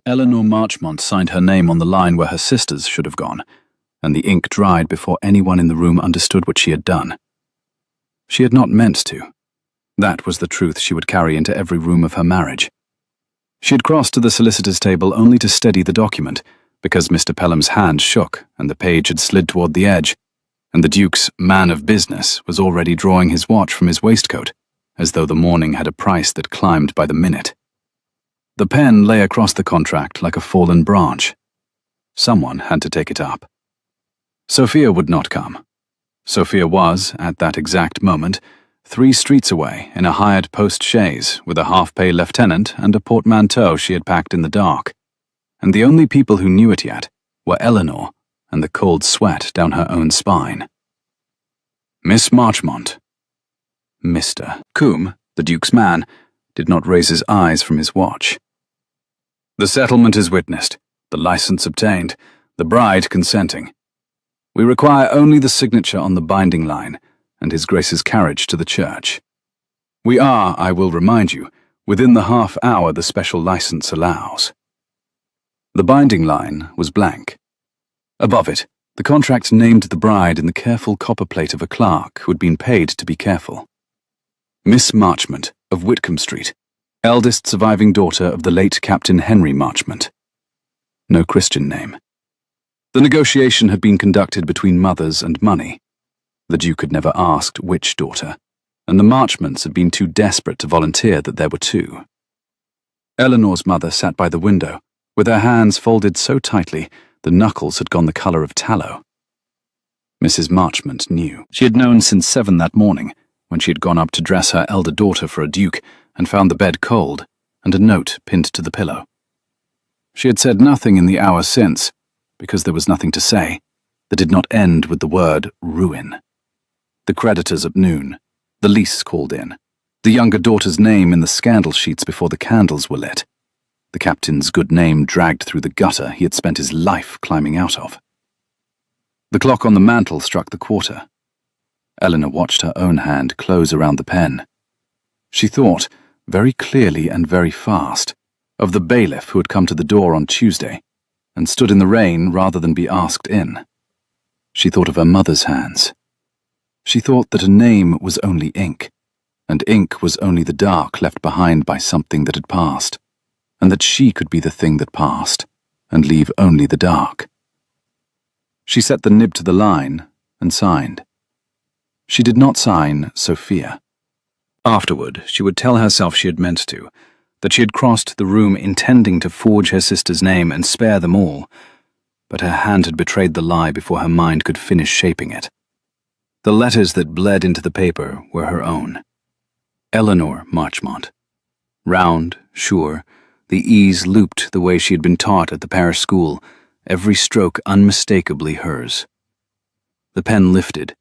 Eleanor Marchmont signed her name on the line where her sisters should have gone, and the ink dried before anyone in the room understood what she had done. She had not meant to. That was the truth she would carry into every room of her marriage. She had crossed to the solicitor's table only to steady the document, because Mr. Pelham's hand shook and the page had slid toward the edge, and the Duke's man of business was already drawing his watch from his waistcoat, as though the morning had a price that climbed by the minute. The pen lay across the contract like a fallen branch. Someone had to take it up. Sophia would not come. Sophia was, at that exact moment, 3 streets away in a hired post-chaise with a half-pay lieutenant and a portmanteau she had packed in the dark, and the only people who knew it yet were Eleanor and the cold sweat down her own spine. Miss Marchmont. Mr. Combe, the Duke's man, did not raise his eyes from his watch. The settlement is witnessed, the license obtained, the bride consenting. We require only the signature on the binding line and His Grace's carriage to the church. We are, I will remind you, within the half hour the special license allows. The binding line was blank. Above it, the contract named the bride in the careful copperplate of a clerk who had been paid to be careful. Miss Marchmont of Whitcomb Street, eldest surviving daughter of the late Captain Henry Marchmont. No Christian name. The negotiation had been conducted between mothers and money. The Duke had never asked which daughter, and the Marchmonts had been too desperate to volunteer that there were 2. Eleanor's mother sat by the window, with her hands folded so tightly the knuckles had gone the colour of tallow. Mrs. Marchmont knew. She had known since 7 that morning, when she had gone up to dress her elder daughter for a duke and found the bed cold and a note pinned to the pillow. She had said nothing in the hour since, because there was nothing to say, that did not end with the word ruin. The creditors at noon, the lease called in, the younger daughter's name in the scandal sheets before the candles were lit, the captain's good name dragged through the gutter he had spent his life climbing out of. The clock on the mantel struck the quarter. Eleanor watched her own hand close around the pen. She thought, very clearly and very fast, of the bailiff who had come to the door on Tuesday and stood in the rain rather than be asked in. She thought of her mother's hands. She thought that a name was only ink, and ink was only the dark left behind by something that had passed, and that she could be the thing that passed, and leave only the dark. She set the nib to the line and signed. She did not sign Sophia. Afterward, she would tell herself she had meant to, that she had crossed the room intending to forge her sister's name and spare them all, but her hand had betrayed the lie before her mind could finish shaping it. The letters that bled into the paper were her own. Eleanor Marchmont. Round, sure, the E's looped the way she had been taught at the parish school, every stroke unmistakably hers. The pen lifted.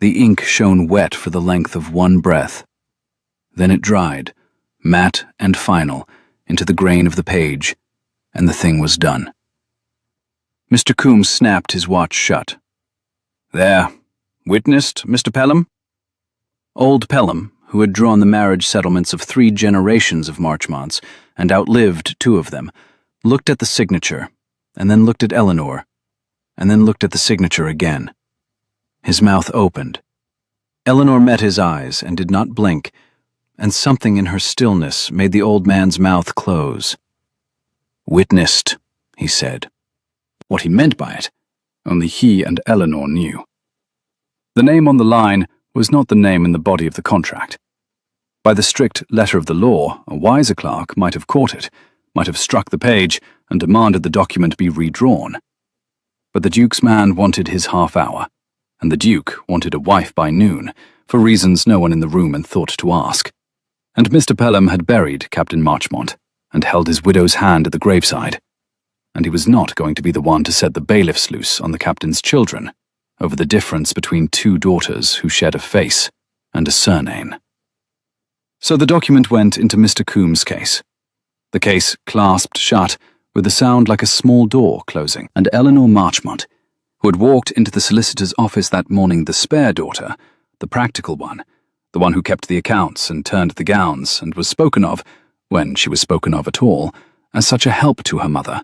The ink shone wet for the length of one breath. Then it dried, matte and final, into the grain of the page, and the thing was done. Mr. Coombs snapped his watch shut. There. Witnessed, Mr. Pelham? Old Pelham, who had drawn the marriage settlements of 3 generations of Marchmonts and outlived 2 of them, looked at the signature, and then looked at Eleanor, and then looked at the signature again. His mouth opened. Eleanor met his eyes and did not blink, and something in her stillness made the old man's mouth close. Witnessed, he said. What he meant by it, only he and Eleanor knew. The name on the line was not the name in the body of the contract. By the strict letter of the law, a wiser clerk might have caught it, might have struck the page and demanded the document be redrawn. But the Duke's man wanted his half hour, and the Duke wanted a wife by noon, for reasons no one in the room had thought to ask. And Mr. Pelham had buried Captain Marchmont, and held his widow's hand at the graveside, and he was not going to be the one to set the bailiffs loose on the captain's children, over the difference between 2 daughters who shared a face and a surname. So the document went into Mr. Coombs' case. The case clasped shut with a sound like a small door closing, and Eleanor Marchmont, who had walked into the solicitor's office that morning, the spare daughter, the practical one, the one who kept the accounts and turned the gowns and was spoken of, when she was spoken of at all, as such a help to her mother.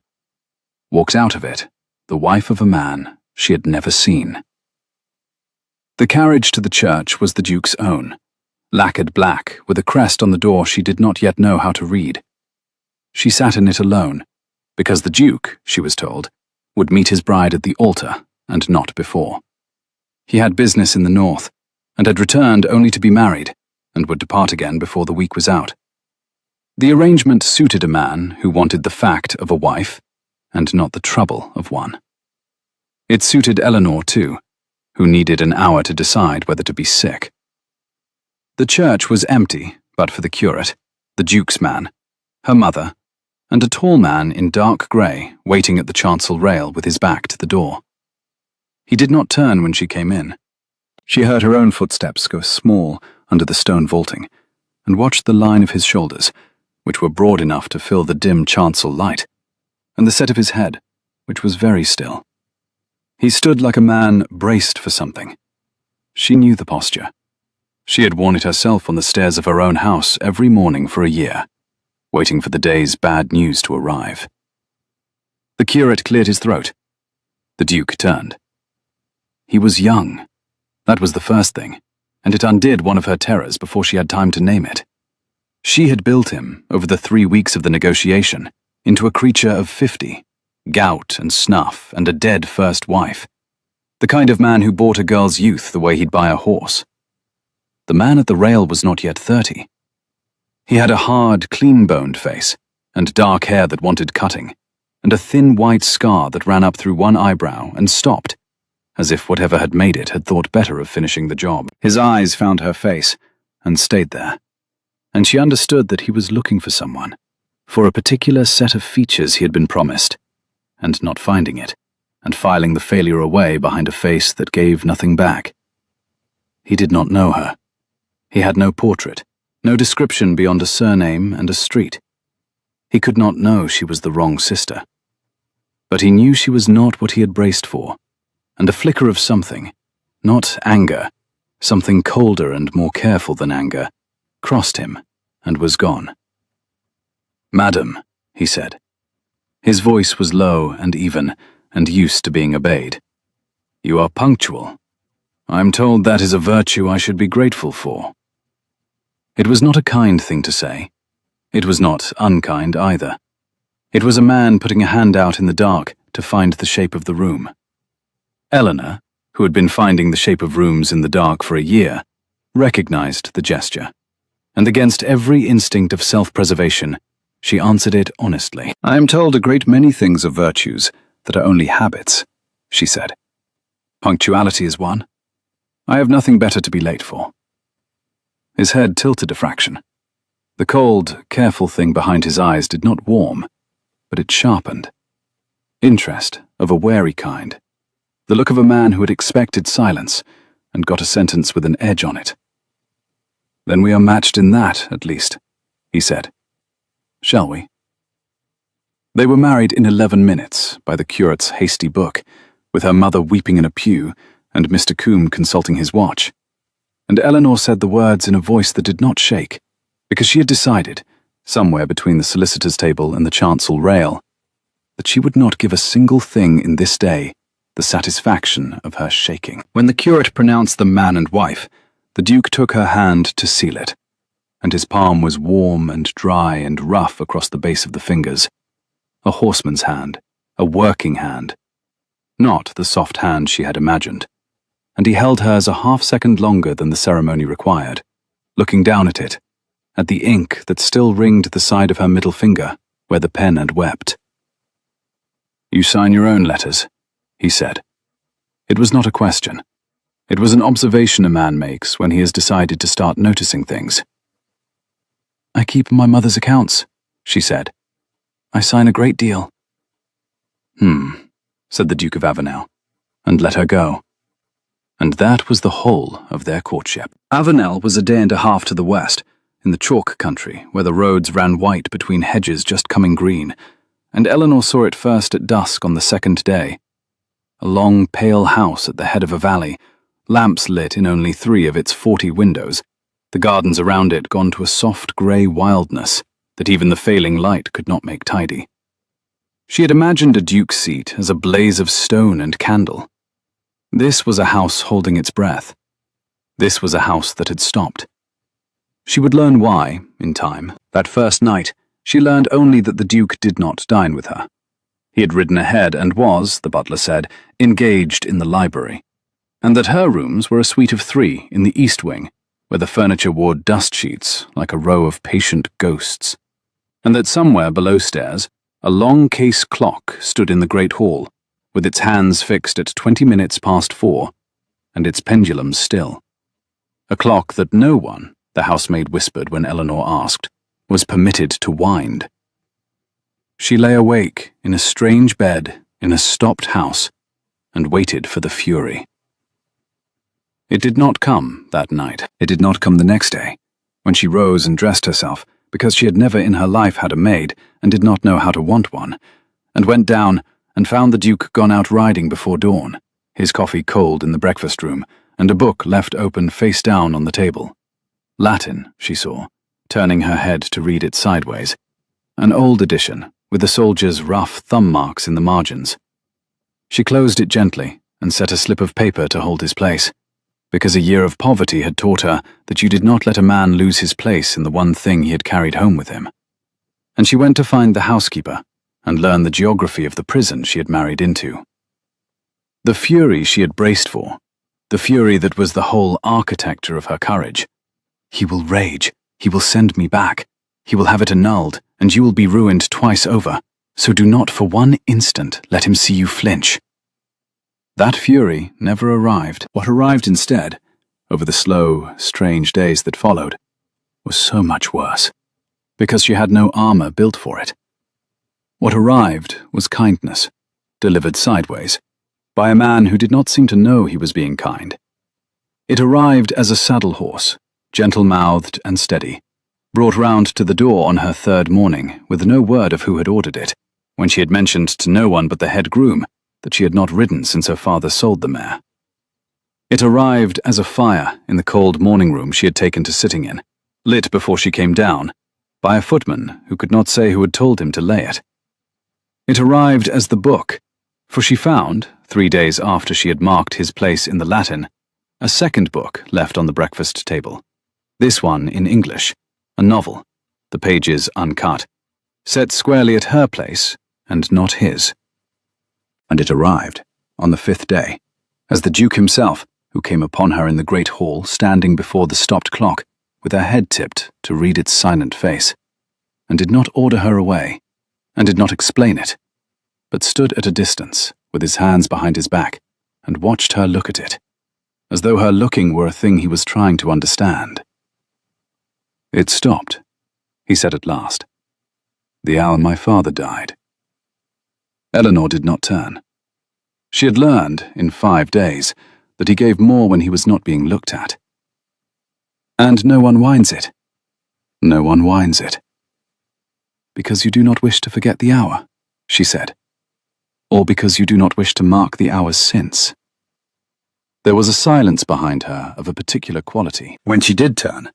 Walked out of it, the wife of a man she had never seen. The carriage to the church was the Duke's own, lacquered black with a crest on the door she did not yet know how to read. She sat in it alone, because the Duke, she was told, would meet his bride at the altar and not before. He had business in the north, and had returned only to be married, and would depart again before the week was out. The arrangement suited a man who wanted the fact of a wife, and not the trouble of one. It suited Eleanor, too, who needed an hour to decide whether to be sick. The church was empty, but for the curate, the Duke's man, her mother, and a tall man in dark grey waiting at the chancel rail with his back to the door. He did not turn when she came in. She heard her own footsteps go small under the stone vaulting, and watched the line of his shoulders, which were broad enough to fill the dim chancel light, and the set of his head, which was very still. He stood like a man braced for something. She knew the posture. She had worn it herself on the stairs of her own house every morning for a year, waiting for the day's bad news to arrive. The curate cleared his throat. The Duke turned. He was young. That was the first thing, and it undid one of her terrors before she had time to name it. She had built him, over the 3 weeks of the negotiation, into a creature of 50, gout and snuff and a dead first wife, the kind of man who bought a girl's youth the way he'd buy a horse. The man at the rail was not yet 30. He had a hard, clean-boned face, and dark hair that wanted cutting, and a thin white scar that ran up through one eyebrow and stopped, as if whatever had made it had thought better of finishing the job. His eyes found her face, and stayed there, and she understood that he was looking for someone, for a particular set of features he had been promised, and not finding it, and filing the failure away behind a face that gave nothing back. He did not know her. He had no portrait, no description beyond a surname and a street. He could not know she was the wrong sister. But he knew she was not what he had braced for, and a flicker of something, not anger, something colder and more careful than anger, crossed him and was gone. "Madam," he said. His voice was low and even, and used to being obeyed. "You are punctual. I'm told that is a virtue I should be grateful for." It was not a kind thing to say. It was not unkind either. It was a man putting a hand out in the dark to find the shape of the room. Eleanor, who had been finding the shape of rooms in the dark for a year, recognized the gesture, and against every instinct of self-preservation, she answered it honestly. "I am told a great many things are virtues that are only habits," she said. "Punctuality is one. I have nothing better to be late for." His head tilted a fraction. The cold, careful thing behind his eyes did not warm, but it sharpened. Interest of a wary kind. The look of a man who had expected silence and got a sentence with an edge on it. "Then we are matched in that, at least," he said. "Shall we?" They were married in 11 minutes by the curate's hasty book, with her mother weeping in a pew and Mr. Combe consulting his watch. And Eleanor said the words in a voice that did not shake, because she had decided, somewhere between the solicitor's table and the chancel rail, that she would not give a single thing in this day the satisfaction of her shaking. When the curate pronounced them man and wife, the Duke took her hand to seal it, and his palm was warm and dry and rough across the base of the fingers. A horseman's hand, a working hand, not the soft hand she had imagined, and he held hers a half-second longer than the ceremony required, looking down at it, at the ink that still ringed the side of her middle finger, where the pen had wept. "You sign your own letters," he said. It was not a question. It was an observation a man makes when he has decided to start noticing things. "I keep my mother's accounts," she said. "I sign a great deal." Said the Duke of Avenel, and let her go. And that was the whole of their courtship. Avenel was a day and a half to the west, in the chalk country, where the roads ran white between hedges just coming green, and Eleanor saw it first at dusk on the second day. A long, pale house at the head of a valley, lamps lit in only 3 of its 40 windows, the gardens around it gone to a soft grey wildness, that even the failing light could not make tidy. She had imagined a duke's seat as a blaze of stone and candle. This was a house holding its breath. This was a house that had stopped. She would learn why, in time. That first night, she learned only that the Duke did not dine with her. He had ridden ahead and was, the butler said, engaged in the library, and that her rooms were a suite of 3 in the east wing, where the furniture wore dust sheets like a row of patient ghosts, and that somewhere below stairs, a long case clock stood in the great hall, with its hands fixed at 20 minutes past 4, and its pendulum still. A clock that no one, the housemaid whispered when Eleanor asked, was permitted to wind. She lay awake in a strange bed in a stopped house and waited for the fury. It did not come that night. It did not come the next day, when she rose and dressed herself, because she had never in her life had a maid and did not know how to want one, and went down and found the Duke gone out riding before dawn, his coffee cold in the breakfast room, and a book left open face down on the table. Latin, she saw, turning her head to read it sideways. An old edition, with the soldier's rough thumb marks in the margins. She closed it gently and set a slip of paper to hold his place, because a year of poverty had taught her that you did not let a man lose his place in the one thing he had carried home with him. And she went to find the housekeeper and learn the geography of the prison she had married into. The fury she had braced for, the fury that was the whole architecture of her courage. He will rage, he will send me back, he will have it annulled, and you will be ruined twice over, so do not for one instant let him see you flinch. That fury never arrived. What arrived instead, over the slow, strange days that followed, was so much worse, because she had no armor built for it. What arrived was kindness, delivered sideways, by a man who did not seem to know he was being kind. It arrived as a saddle horse, gentle-mouthed and steady, brought round to the door on her 3rd morning with no word of who had ordered it, when she had mentioned to no one but the head groom that she had not ridden since her father sold the mare. It arrived as a fire in the cold morning room she had taken to sitting in, lit before she came down, by a footman who could not say who had told him to lay it. It arrived as the book, for she found, 3 days after she had marked his place in the Latin, a second book left on the breakfast table, this one in English, a novel, the pages uncut, set squarely at her place and not his. And it arrived, on the 5th day, as the Duke himself, who came upon her in the great hall standing before the stopped clock, with her head tipped to read its silent face, and did not order her away, and did not explain it, but stood at a distance, with his hands behind his back, and watched her look at it, as though her looking were a thing he was trying to understand. It stopped, he said at last. The hour my father died. Eleanor did not turn. She had learned, in 5 days, that he gave more when he was not being looked at. And no one whines it. No one whines it. Because you do not wish to forget the hour, she said, or because you do not wish to mark the hours since. There was a silence behind her of a particular quality. When she did turn,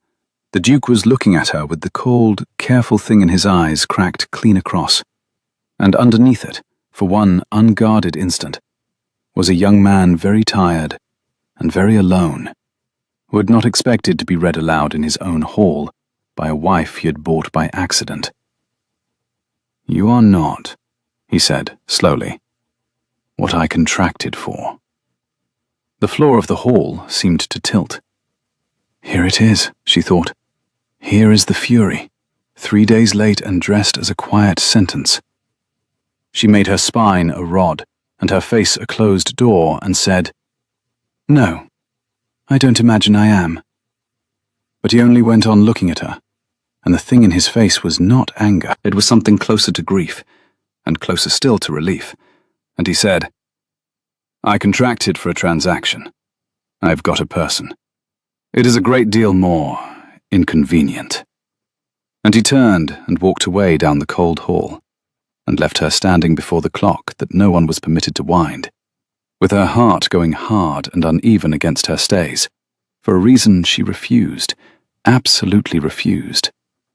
the Duke was looking at her with the cold, careful thing in his eyes cracked clean across, and underneath it, for one unguarded instant, was a young man very tired and very alone, who had not expected to be read aloud in his own hall by a wife he had bought by accident. You are not, he said slowly, what I contracted for. The floor of the hall seemed to tilt. Here it is, she thought. Here is the fury, 3 days late and dressed as a quiet sentence. She made her spine a rod and her face a closed door and said, No, I don't imagine I am. But he only went on looking at her, and the thing in his face was not anger. It was something closer to grief, and closer still to relief, and he said, I contracted for a transaction. I've got a person. It is a great deal more inconvenient. And he turned and walked away down the cold hall, and left her standing before the clock that no one was permitted to wind, with her heart going hard and uneven against her stays, for a reason she refused, absolutely refused,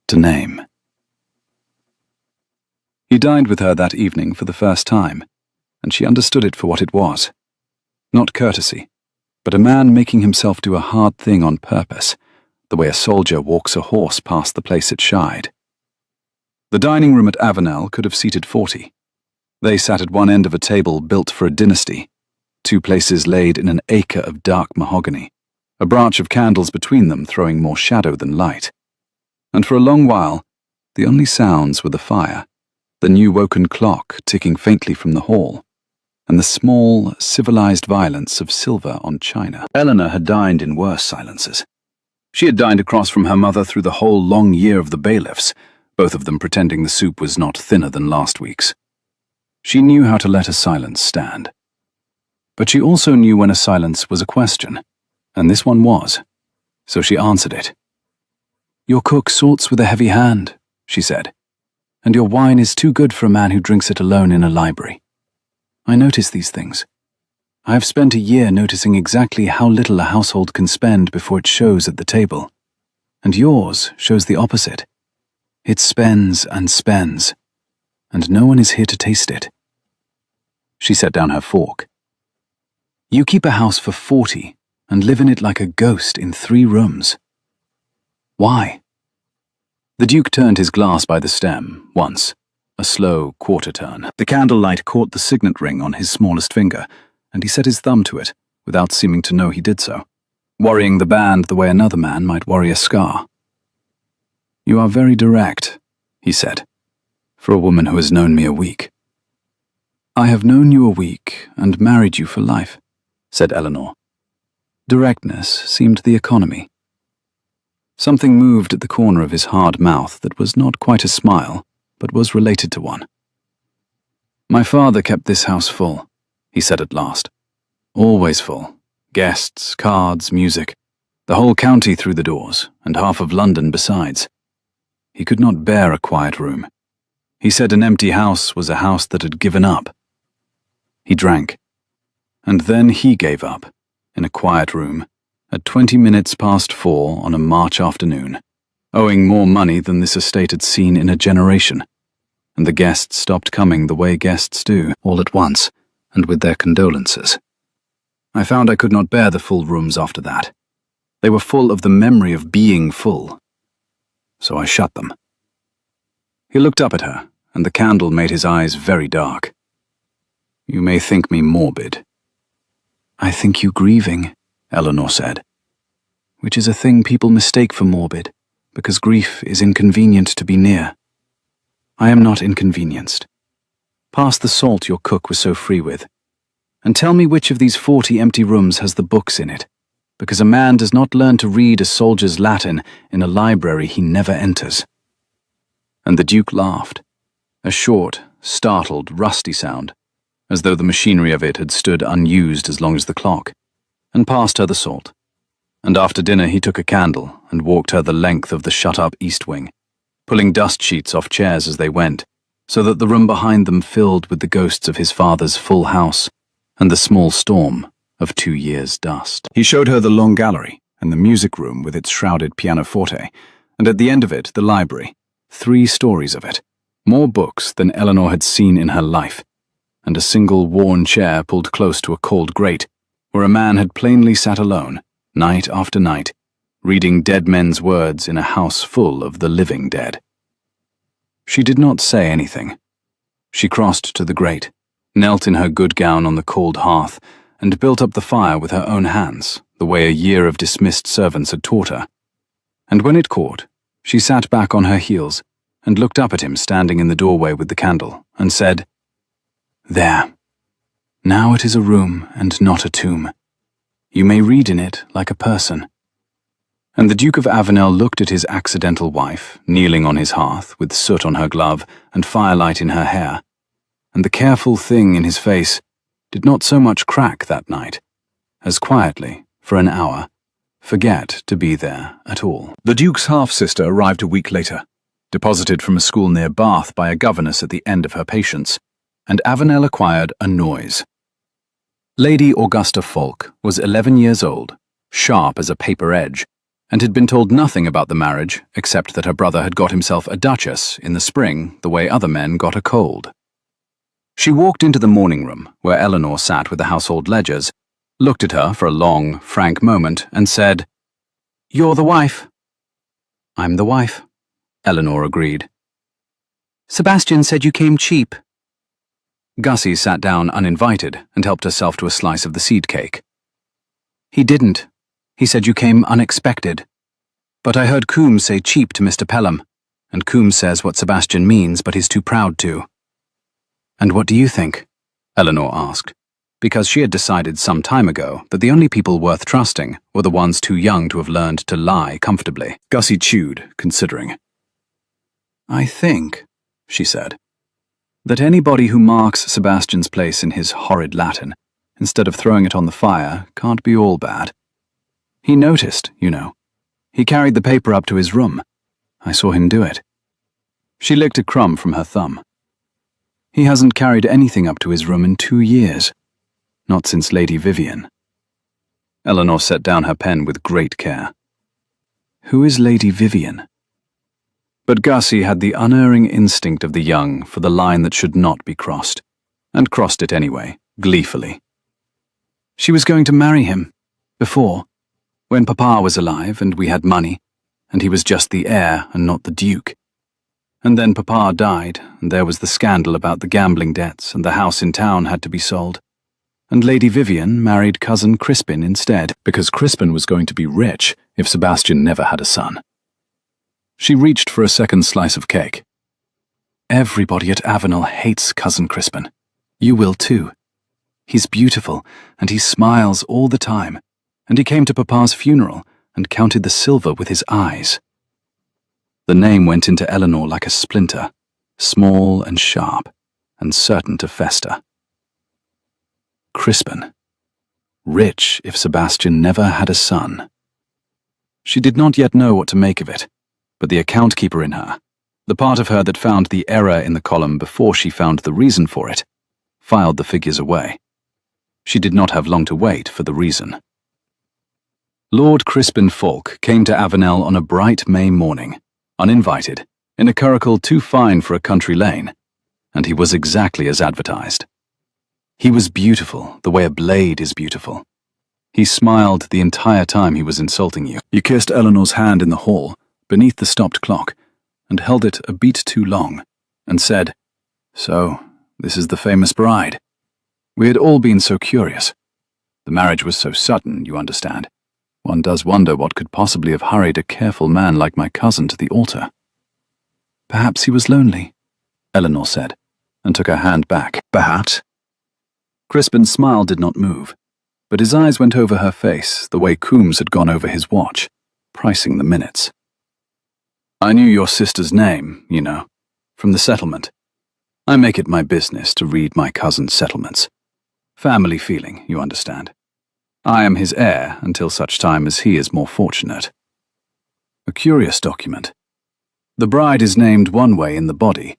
to name. He dined with her that evening for the first time, and she understood it for what it was. Not courtesy, but a man making himself do a hard thing on purpose, the way a soldier walks a horse past the place it shied. The dining room at Avenel could have seated 40. They sat at one end of a table built for a dynasty, 2 places laid in an acre of dark mahogany, a branch of candles between them throwing more shadow than light. And for a long while, the only sounds were the fire, the new-woken clock ticking faintly from the hall, and the small, civilized violence of silver on china. Eleanor had dined in worse silences. She had dined across from her mother through the whole long year of the bailiffs, both of them pretending the soup was not thinner than last week's. She knew how to let a silence stand. But she also knew when a silence was a question, and this one was, so she answered it. "Your cook sorts with a heavy hand," she said, "and your wine is too good for a man who drinks it alone in a library. I notice these things. I have spent a year noticing exactly how little a household can spend before it shows at the table, and yours shows the opposite. It spends and spends, and no one is here to taste it." She set down her fork. "You keep a house for 40 and live in it like a ghost in 3 rooms. Why?" The Duke turned his glass by the stem, once, a slow quarter turn. The candlelight caught the signet ring on his smallest finger, and he set his thumb to it, without seeming to know he did so, worrying the band the way another man might worry a scar. "You are very direct," he said, "for a woman who has known me a week." "I have known you a week and married you for life," said Eleanor. Directness seemed the economy. Something moved at the corner of his hard mouth that was not quite a smile, but was related to one. "My father kept this house full," he said at last. "Always full. Guests, cards, music. The whole county through the doors, and half of London besides. He could not bear a quiet room. He said an empty house was a house that had given up." He drank. And then he gave up, in a quiet room, at 20 minutes past 4 on a March afternoon, owing more money than this estate had seen in a generation, and the guests stopped coming the way guests do, all at once, and with their condolences. I found I could not bear the full rooms after that. They were full of the memory of being full. So I shut them. He looked up at her, and the candle made his eyes very dark. "You may think me morbid." "I think you grieving," Eleanor said, "which is a thing people mistake for morbid, because grief is inconvenient to be near. I am not inconvenienced. Pass the salt your cook was so free with, and tell me which of these 40 empty rooms has the books in it, because a man does not learn to read a soldier's Latin in a library he never enters." And the Duke laughed, a short, startled, rusty sound, as though the machinery of it had stood unused as long as the clock, and passed her the salt. And after dinner he took a candle and walked her the length of the shut-up east wing, pulling dust sheets off chairs as they went, so that the room behind them filled with the ghosts of his father's full house and the small storm of 2 years' dust. He showed her the long gallery and the music room with its shrouded pianoforte, and at the end of it the library, 3 stories of it, more books than Eleanor had seen in her life, and a single worn chair pulled close to a cold grate, where a man had plainly sat alone, night after night, reading dead men's words in a house full of the living dead. She did not say anything. She crossed to the grate, knelt in her good gown on the cold hearth, and built up the fire with her own hands, the way a year of dismissed servants had taught her. And when it caught, she sat back on her heels and looked up at him standing in the doorway with the candle, and said, "There. Now it is a room and not a tomb. You may read in it like a person." And the Duke of Avenel looked at his accidental wife, kneeling on his hearth, with soot on her glove and firelight in her hair, and the careful thing in his face did not so much crack that night, as quietly, for an hour, forget to be there at all. The Duke's half-sister arrived a week later, deposited from a school near Bath by a governess at the end of her patience, and Avenel acquired a noise. Lady Augusta Falk was 11 years old, sharp as a paper edge, and had been told nothing about the marriage except that her brother had got himself a duchess in the spring the way other men got a cold. She walked into the morning room where Eleanor sat with the household ledgers, looked at her for a long, frank moment, and said, "You're the wife." "I'm the wife," Eleanor agreed. "Sebastian said you came cheap." Gussie sat down uninvited and helped herself to a slice of the seed cake. "He didn't. He said you came unexpected. But I heard Coombs say cheap to Mr. Pelham, and Coombs says what Sebastian means, but he's too proud to." "And what do you think?" Eleanor asked, because she had decided some time ago that the only people worth trusting were the ones too young to have learned to lie comfortably. Gussie chewed, considering. "I think," she said, "that anybody who marks Sebastian's place in his horrid Latin, instead of throwing it on the fire, can't be all bad. He noticed, you know. He carried the paper up to his room. I saw him do it." She licked a crumb from her thumb. "He hasn't carried anything up to his room in 2 years. Not since Lady Vivian." Eleanor set down her pen with great care. "Who is Lady Vivian?" But Gussie had the unerring instinct of the young for the line that should not be crossed, and crossed it anyway, gleefully. "She was going to marry him, before, when Papa was alive and we had money, and he was just the heir and not the Duke. And then Papa died, and there was the scandal about the gambling debts, and the house in town had to be sold. And Lady Vivian married cousin Crispin instead, because Crispin was going to be rich if Sebastian never had a son." She reached for a second slice of cake. "Everybody at Avenel hates cousin Crispin. You will too. He's beautiful, and he smiles all the time, and he came to Papa's funeral and counted the silver with his eyes." The name went into Eleanor like a splinter, small and sharp, and certain to fester. Crispin. Rich if Sebastian never had a son. She did not yet know what to make of it, but the account keeper in her, the part of her that found the error in the column before she found the reason for it, filed the figures away. She did not have long to wait for the reason. Lord Crispin Falk came to Avenel on a bright May morning, uninvited, in a curricle too fine for a country lane, and he was exactly as advertised. He was beautiful, the way a blade is beautiful. He smiled the entire time he was insulting you. You kissed Eleanor's hand in the hall, beneath the stopped clock, and held it a beat too long, and said, "So, this is the famous bride." We had all been so curious. The marriage was so sudden, you understand. One does wonder what could possibly have hurried a careful man like my cousin to the altar. "Perhaps he was lonely," Eleanor said, and took her hand back. "Perhaps." Crispin's smile did not move, but his eyes went over her face the way Coombs had gone over his watch, pricing the minutes. "I knew your sister's name, you know, from the settlement. I make it my business to read my cousin's settlements. Family feeling, you understand. I am his heir until such time as he is more fortunate. A curious document. The bride is named one way in the body,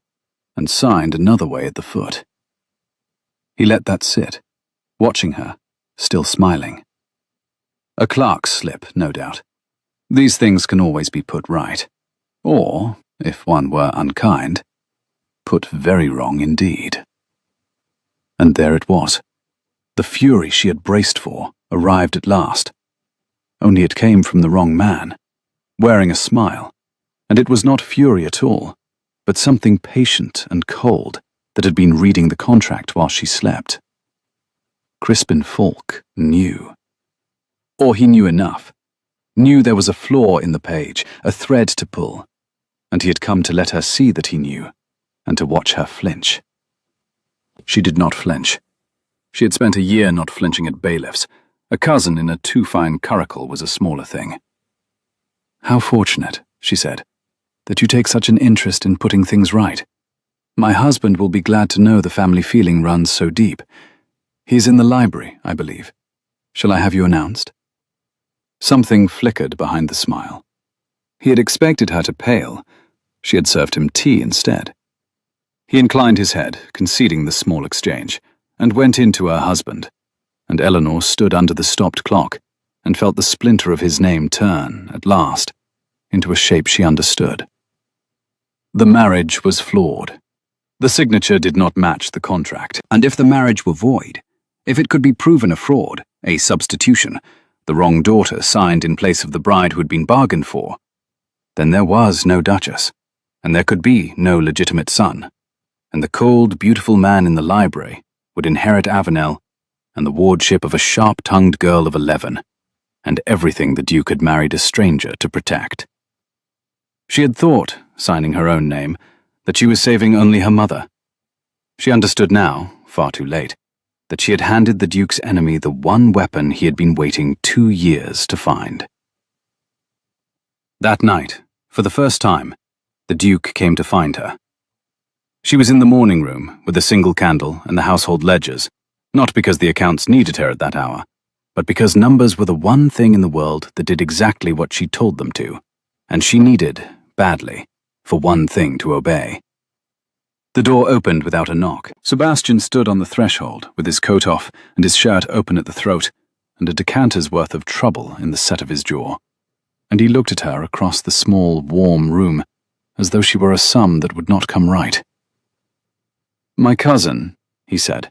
and signed another way at the foot." He let that sit, watching her, still smiling. A clerk's slip, no doubt. These things can always be put right. Or, if one were unkind, put very wrong indeed. And there it was. The fury she had braced for arrived at last. Only it came from the wrong man, wearing a smile, and it was not fury at all, but something patient and cold that had been reading the contract while she slept. Crispin Falk knew. Or he knew enough, knew there was a flaw in the page, a thread to pull, and he had come to let her see that he knew, and to watch her flinch. She did not flinch. She had spent a year not flinching at bailiffs. A cousin in a too fine curricle was a smaller thing. "How fortunate," she said, "that you take such an interest in putting things right. My husband will be glad to know the family feeling runs so deep. He's in the library, I believe. Shall I have you announced?" Something flickered behind the smile. He had expected her to pale. She had served him tea instead. He inclined his head, conceding the small exchange, and went in to her husband, and Eleanor stood under the stopped clock and felt the splinter of his name turn, at last, into a shape she understood. The marriage was flawed. The signature did not match the contract, and if the marriage were void, if it could be proven a fraud, a substitution, the wrong daughter signed in place of the bride who had been bargained for, then there was no duchess, and there could be no legitimate son, and the cold, beautiful man in the library would inherit Avenel and the wardship of a sharp-tongued girl of 11, and everything the Duke had married a stranger to protect. She had thought, signing her own name, that she was saving only her mother. She understood now, far too late, that she had handed the Duke's enemy the one weapon he had been waiting 2 years to find. That night, for the first time, the Duke came to find her. She was in the morning room with a single candle and the household ledgers, not because the accounts needed her at that hour, but because numbers were the one thing in the world that did exactly what she told them to, and she needed, badly, for one thing to obey. The door opened without a knock. Sebastian stood on the threshold with his coat off and his shirt open at the throat and a decanter's worth of trouble in the set of his jaw, and he looked at her across the small, warm room as though she were a sum that would not come right. "My cousin," he said,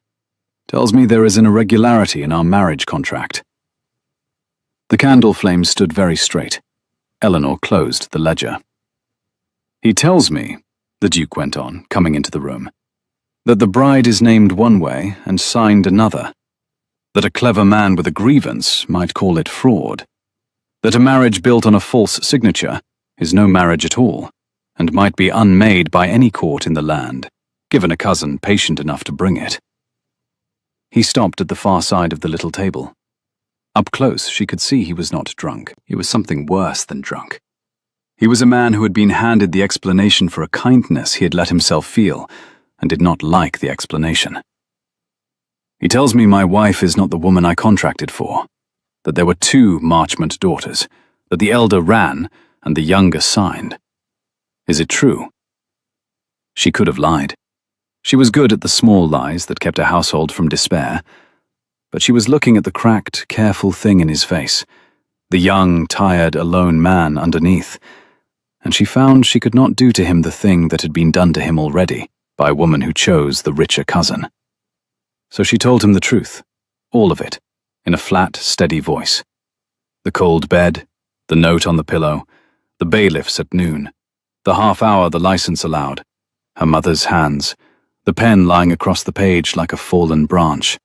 "tells me there is an irregularity in our marriage contract." The candle flame stood very straight. Eleanor closed the ledger. "He tells me," the Duke went on, coming into the room, "that the bride is named one way and signed another, that a clever man with a grievance might call it fraud, that a marriage built on a false signature is no marriage at all, and might be unmade by any court in the land, given a cousin patient enough to bring it." He stopped at the far side of the little table. Up close, she could see he was not drunk. He was something worse than drunk. He was a man who had been handed the explanation for a kindness he had let himself feel, and did not like the explanation. "He tells me my wife is not the woman I contracted for, that there were 2 Marchmont daughters, that the elder ran and the younger signed. Is it true?" She could have lied. She was good at the small lies that kept a household from despair, but she was looking at the cracked, careful thing in his face, the young, tired, alone man underneath, and she found she could not do to him the thing that had been done to him already by a woman who chose the richer cousin. So she told him the truth, all of it, in a flat, steady voice. The cold bed, the note on the pillow, the bailiffs at noon, the half-hour the license allowed, her mother's hands, the pen lying across the page like a fallen branch,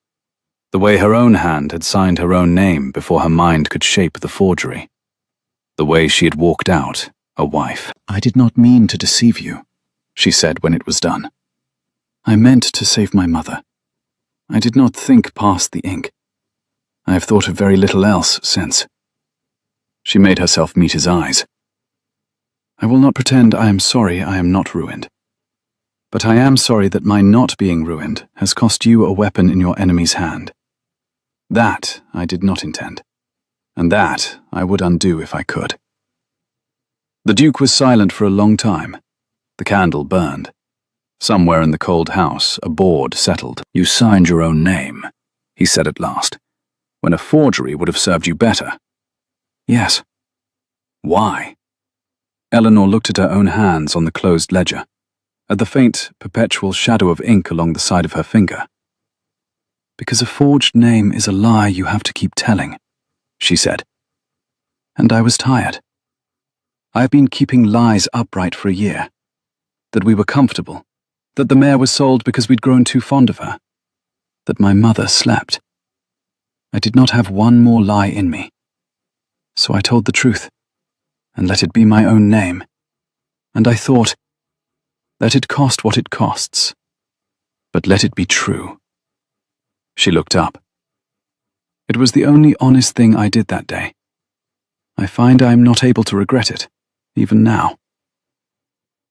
the way her own hand had signed her own name before her mind could shape the forgery, the way she had walked out, a wife. "I did not mean to deceive you," she said when it was done. "I meant to save my mother. I did not think past the ink. I have thought of very little else since." She made herself meet his eyes. "I will not pretend I am sorry I am not ruined. But I am sorry that my not being ruined has cost you a weapon in your enemy's hand. That I did not intend, and that I would undo if I could." The Duke was silent for a long time. The candle burned. Somewhere in the cold house, a board settled. "You signed your own name," he said at last, "when a forgery would have served you better." "Yes." "Why?" Eleanor looked at her own hands on the closed ledger, at the faint, perpetual shadow of ink along the side of her finger. "Because a forged name is a lie you have to keep telling," she said. "And I was tired. I have been keeping lies upright for a year. That we were comfortable, that the mare was sold because we'd grown too fond of her, that my mother slept. I did not have one more lie in me. So I told the truth, and let it be my own name. And I thought, let it cost what it costs, but let it be true." She looked up. "It was the only honest thing I did that day. I find I am not able to regret it, even now."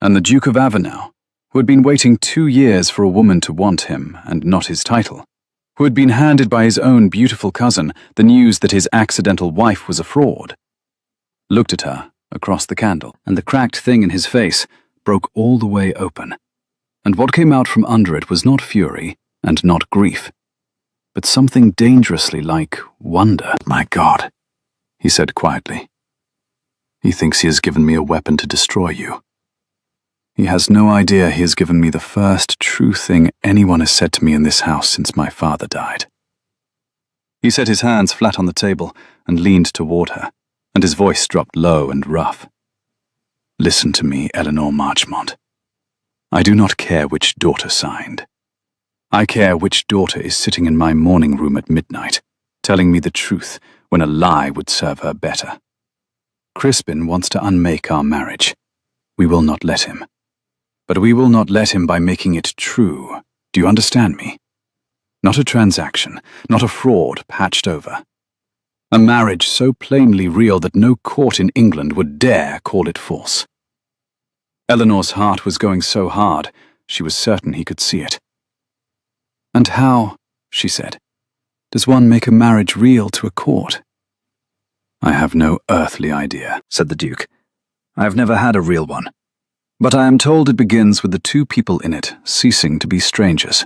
And the Duke of Avenel, who had been waiting 2 years for a woman to want him and not his title, who had been handed by his own beautiful cousin the news that his accidental wife was a fraud, looked at her across the candle, and the cracked thing in his face broke all the way open, and what came out from under it was not fury and not grief, but something dangerously like wonder. "My God," he said quietly. He thinks he has given me a weapon to destroy you. He has no idea he has given me the first true thing anyone has said to me in this house since my father died. He set his hands flat on the table and leaned toward her, and his voice dropped low and rough. Listen to me, Eleanor Marchmont. I do not care which daughter signed. I care which daughter is sitting in my morning room at midnight, telling me the truth when a lie would serve her better. Crispin wants to unmake our marriage. We will not let him. But we will not let him by making it true. Do you understand me? Not a transaction, not a fraud patched over. A marriage so plainly real that no court in England would dare call it false. Eleanor's heart was going so hard, she was certain he could see it. And how, she said, does one make a marriage real to a court? I have no earthly idea, said the Duke. I have never had a real one. But I am told it begins with the two people in it ceasing to be strangers.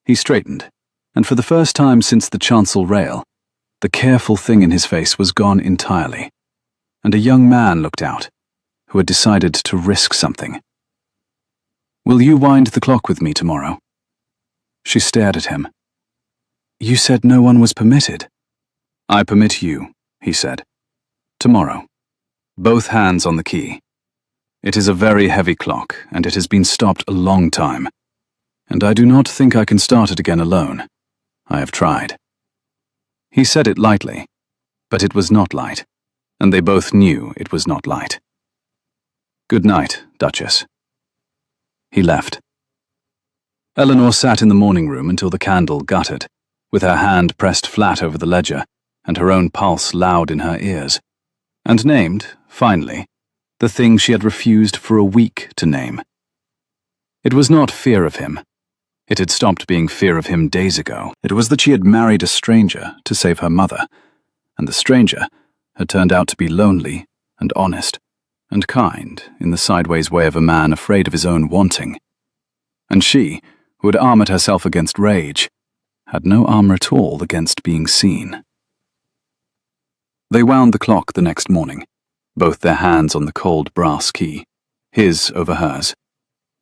He straightened, and for the first time since the chancel rail, the careful thing in his face was gone entirely, and a young man looked out, who had decided to risk something. Will you wind the clock with me tomorrow? She stared at him. You said no one was permitted. I permit you, he said. Tomorrow. Both hands on the key. It is a very heavy clock, and it has been stopped a long time, and I do not think I can start it again alone. I have tried. He said it lightly, but it was not light, and they both knew it was not light. Good night, Duchess. He left. Eleanor sat in the morning room until the candle guttered, with her hand pressed flat over the ledger, and her own pulse loud in her ears, and named, finally, the thing she had refused for a week to name. It was not fear of him. It had stopped being fear of him days ago. It was that she had married a stranger to save her mother, and the stranger had turned out to be lonely and honest and kind in the sideways way of a man afraid of his own wanting. And she, who had armored herself against rage, had no armor at all against being seen. They wound the clock the next morning, both their hands on the cold brass key, his over hers,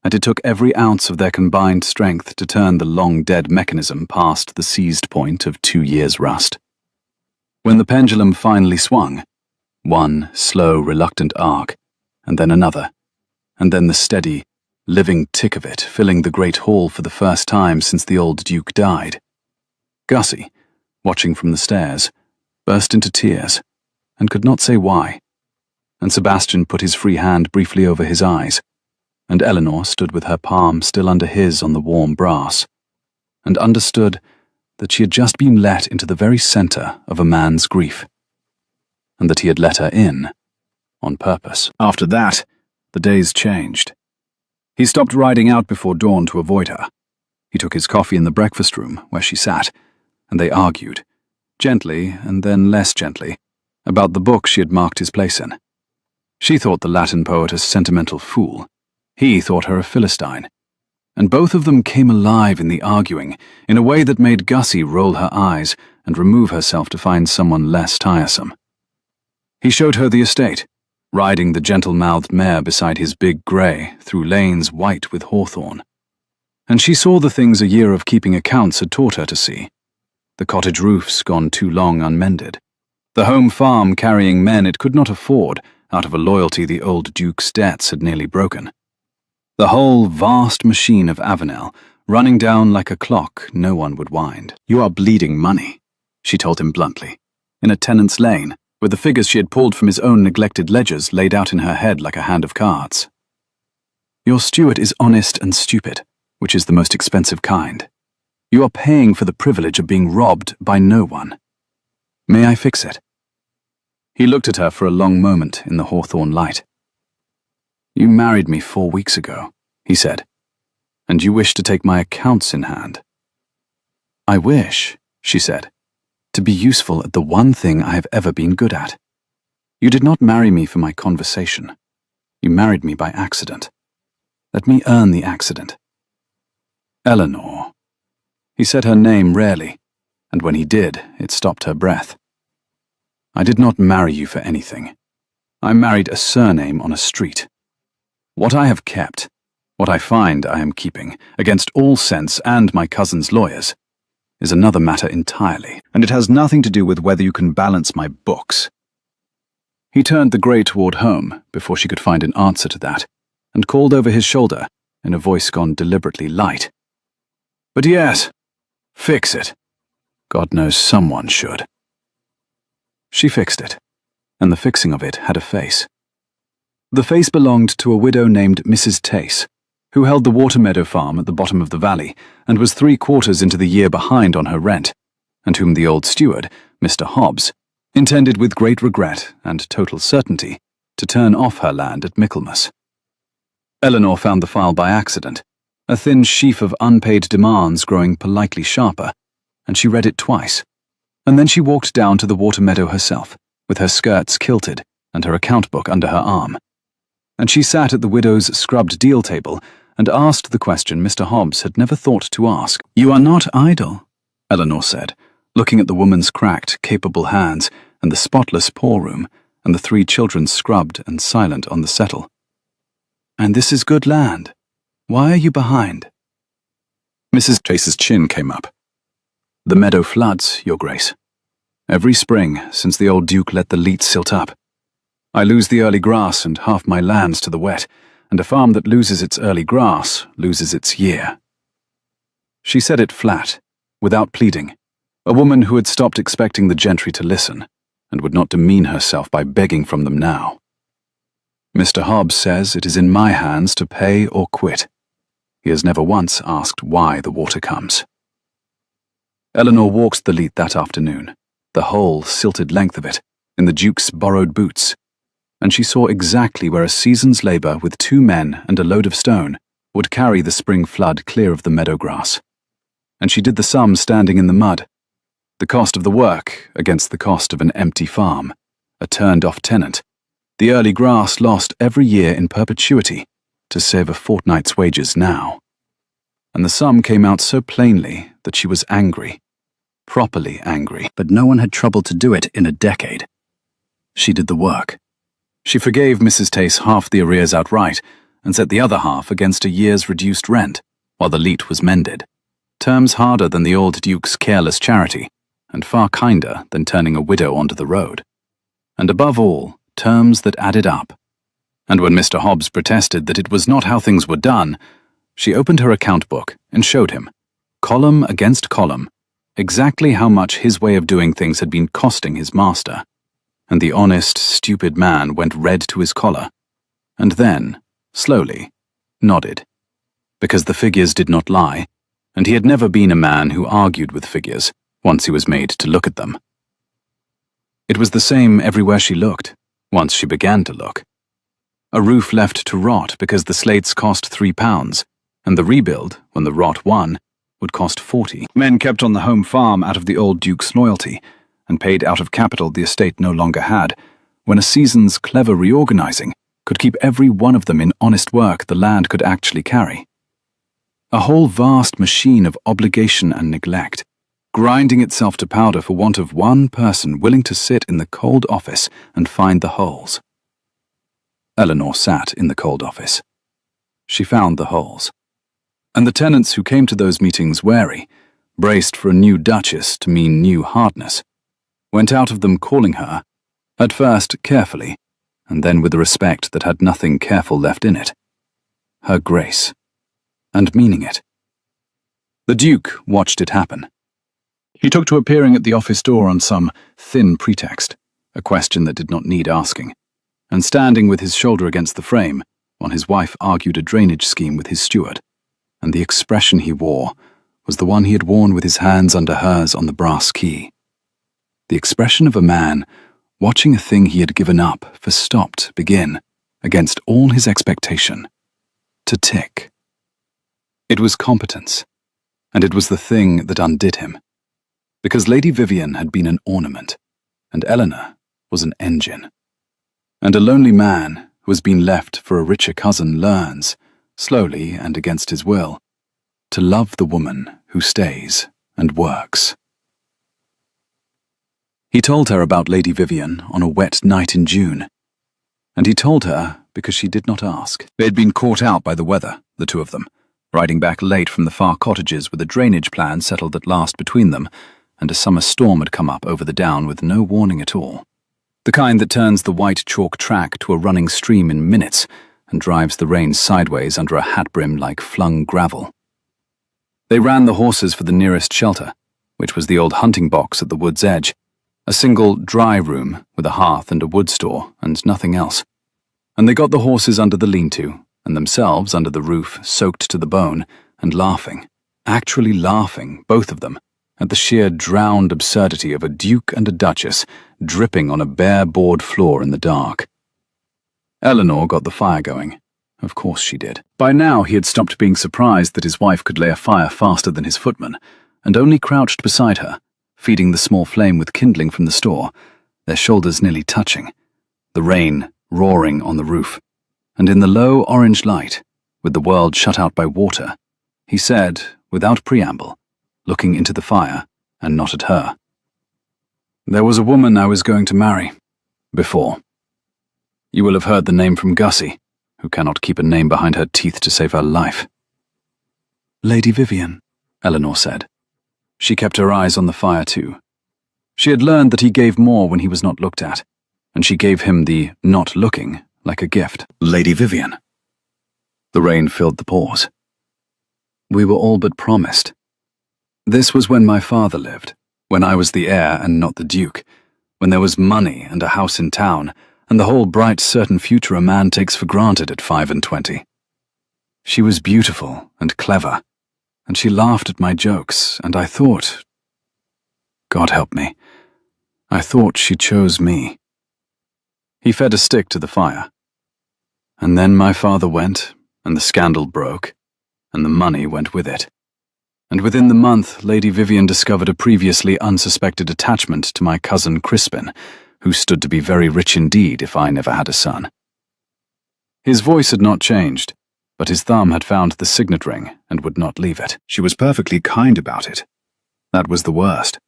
and it took every ounce of their combined strength to turn the long-dead mechanism past the seized point of 2 years' rust. When the pendulum finally swung, one slow, reluctant arc, and then another, and then the steady, living tick of it filling the great hall for the first time since the old Duke died, Gussie, watching from the stairs, burst into tears, and could not say why, and Sebastian put his free hand briefly over his eyes, and Eleanor stood with her palm still under his on the warm brass, and understood that she had just been let into the very center of a man's grief, and that he had let her in on purpose. After that, the days changed. He stopped riding out before dawn to avoid her. He took his coffee in the breakfast room where she sat, and they argued, gently and then less gently, about the book she had marked his place in. She thought the Latin poet a sentimental fool. He thought her a Philistine. And both of them came alive in the arguing, in a way that made Gussie roll her eyes and remove herself to find someone less tiresome. He showed her the estate, riding the gentle-mouthed mare beside his big grey through lanes white with hawthorn. And she saw the things a year of keeping accounts had taught her to see. The cottage roofs gone too long unmended. The home farm carrying men it could not afford out of a loyalty the old Duke's debts had nearly broken. The whole vast machine of Avenel, running down like a clock no one would wind. You are bleeding money, she told him bluntly, in a tenant's lane, with the figures she had pulled from his own neglected ledgers laid out in her head like a hand of cards. Your steward is honest and stupid, which is the most expensive kind. You are paying for the privilege of being robbed by no one. May I fix it? He looked at her for a long moment in the hawthorn light. You married me 4 weeks ago, he said, and you wish to take my accounts in hand. I wish, she said, to be useful at the one thing I have ever been good at. You did not marry me for my conversation. You married me by accident. Let me earn the accident. Eleanor. He said her name rarely, and when he did, it stopped her breath. I did not marry you for anything. I married a surname on a street. What I have kept, what I find I am keeping, against all sense and my cousin's lawyers, is another matter entirely, and it has nothing to do with whether you can balance my books." He turned the grey toward home before she could find an answer to that, and called over his shoulder in a voice gone deliberately light. "But yes, fix it. God knows someone should." She fixed it, and the fixing of it had a face. The face belonged to a widow named Mrs. Tace, who held the water meadow farm at the bottom of the valley and was 3/4 into the year behind on her rent, and whom the old steward, Mr. Hobbs, intended with great regret and total certainty to turn off her land at Michaelmas. Eleanor found the file by accident, a thin sheaf of unpaid demands growing politely sharper, and she read it twice, and then she walked down to the water meadow herself, with her skirts kilted and her account book under her arm. And she sat at the widow's scrubbed deal table and asked the question Mr. Hobbs had never thought to ask. "You are not idle," Eleanor said, looking at the woman's cracked, capable hands and the spotless poor-room and the 3 children scrubbed and silent on the settle. "And this is good land. Why are you behind?" Mrs. Tace's chin came up. "The meadow floods, Your Grace. Every spring, since the old Duke let the leat silt up. I lose the early grass and half my lands to the wet, and a farm that loses its early grass loses its year." She said it flat, without pleading, a woman who had stopped expecting the gentry to listen, and would not demean herself by begging from them now. "Mr. Hobbs says it is in my hands to pay or quit. He has never once asked why the water comes." Eleanor walked the leat that afternoon, the whole silted length of it, in the Duke's borrowed boots, and she saw exactly where a season's labour with 2 men and a load of stone would carry the spring flood clear of the meadow grass. And she did the sum standing in the mud, the cost of the work against the cost of an empty farm, a turned-off tenant, the early grass lost every year in perpetuity to save a fortnight's wages now. And the sum came out so plainly that she was angry, properly angry, but no one had troubled to do it in a decade. She did the work. She forgave Mrs. Tace half the arrears outright and set the other half against a year's reduced rent, while the leat was mended. Terms harder than the old Duke's careless charity, and far kinder than turning a widow onto the road. And above all, terms that added up. And when Mr. Hobbs protested that it was not how things were done, she opened her account book and showed him, column against column, exactly how much his way of doing things had been costing his master. And the honest, stupid man went red to his collar, and then, slowly, nodded, because the figures did not lie, and he had never been a man who argued with figures once he was made to look at them. It was the same everywhere she looked, once she began to look. A roof left to rot because the slates cost £3, and the rebuild, when the rot won, would cost 40. Men kept on the home farm out of the old Duke's loyalty, and paid out of capital the estate no longer had, when a season's clever reorganizing could keep every one of them in honest work the land could actually carry. A whole vast machine of obligation and neglect, grinding itself to powder for want of one person willing to sit in the cold office and find the holes. Eleanor sat in the cold office. She found the holes. And the tenants who came to those meetings wary, braced for a new duchess to mean new hardness, went out of them calling her, at first carefully, and then with a respect that had nothing careful left in it, her Grace, and meaning it. The Duke watched it happen. He took to appearing at the office door on some thin pretext, a question that did not need asking, and standing with his shoulder against the frame, while his wife argued a drainage scheme with his steward, and the expression he wore was the one he had worn with his hands under hers on the brass key. The expression of a man watching a thing he had given up for stopped begin, against all his expectation, to tick. It was competence, and it was the thing that undid him, because Lady Vivian had been an ornament, and Eleanor was an engine. And a lonely man who has been left for a richer cousin learns, slowly and against his will, to love the woman who stays and works. He told her about Lady Vivian on a wet night in June. And he told her because she did not ask. They had been caught out by the weather, the two of them, riding back late from the far cottages with a drainage plan settled at last between them, and a summer storm had come up over the down with no warning at all. The kind that turns the white chalk track to a running stream in minutes and drives the rain sideways under a hat brim like flung gravel. They ran the horses for the nearest shelter, which was the old hunting box at the wood's edge, a single dry room with a hearth and a wood store and nothing else. And they got the horses under the lean-to, and themselves under the roof, soaked to the bone, and laughing, actually laughing, both of them, at the sheer drowned absurdity of a duke and a duchess dripping on a bare board floor in the dark. Eleanor got the fire going. Of course she did. By now he had stopped being surprised that his wife could lay a fire faster than his footman, and only crouched beside her, feeding the small flame with kindling from the store, their shoulders nearly touching, the rain roaring on the roof, and in the low orange light, with the world shut out by water, he said, without preamble, looking into the fire and not at her, "There was a woman I was going to marry. Before. You will have heard the name from Gussie, who cannot keep a name behind her teeth to save her life." "Lady Vivian," Eleanor said. She kept her eyes on the fire too. She had learned that he gave more when he was not looked at, and she gave him the not looking like a gift. "Lady Vivian." The rain filled the pause. "We were all but promised. This was when my father lived, when I was the heir and not the duke, when there was money and a house in town, and the whole bright certain future a man takes for granted at 25. She was beautiful and clever, and she laughed at my jokes, and I thought, God help me, I thought she chose me." He fed a stick to the fire. "And then my father went, and the scandal broke, and the money went with it. And within the month, Lady Vivian discovered a previously unsuspected attachment to my cousin Crispin, who stood to be very rich indeed if I never had a son." His voice had not changed, but his thumb had found the signet ring and would not leave it. She was perfectly kind about it. That was the worst.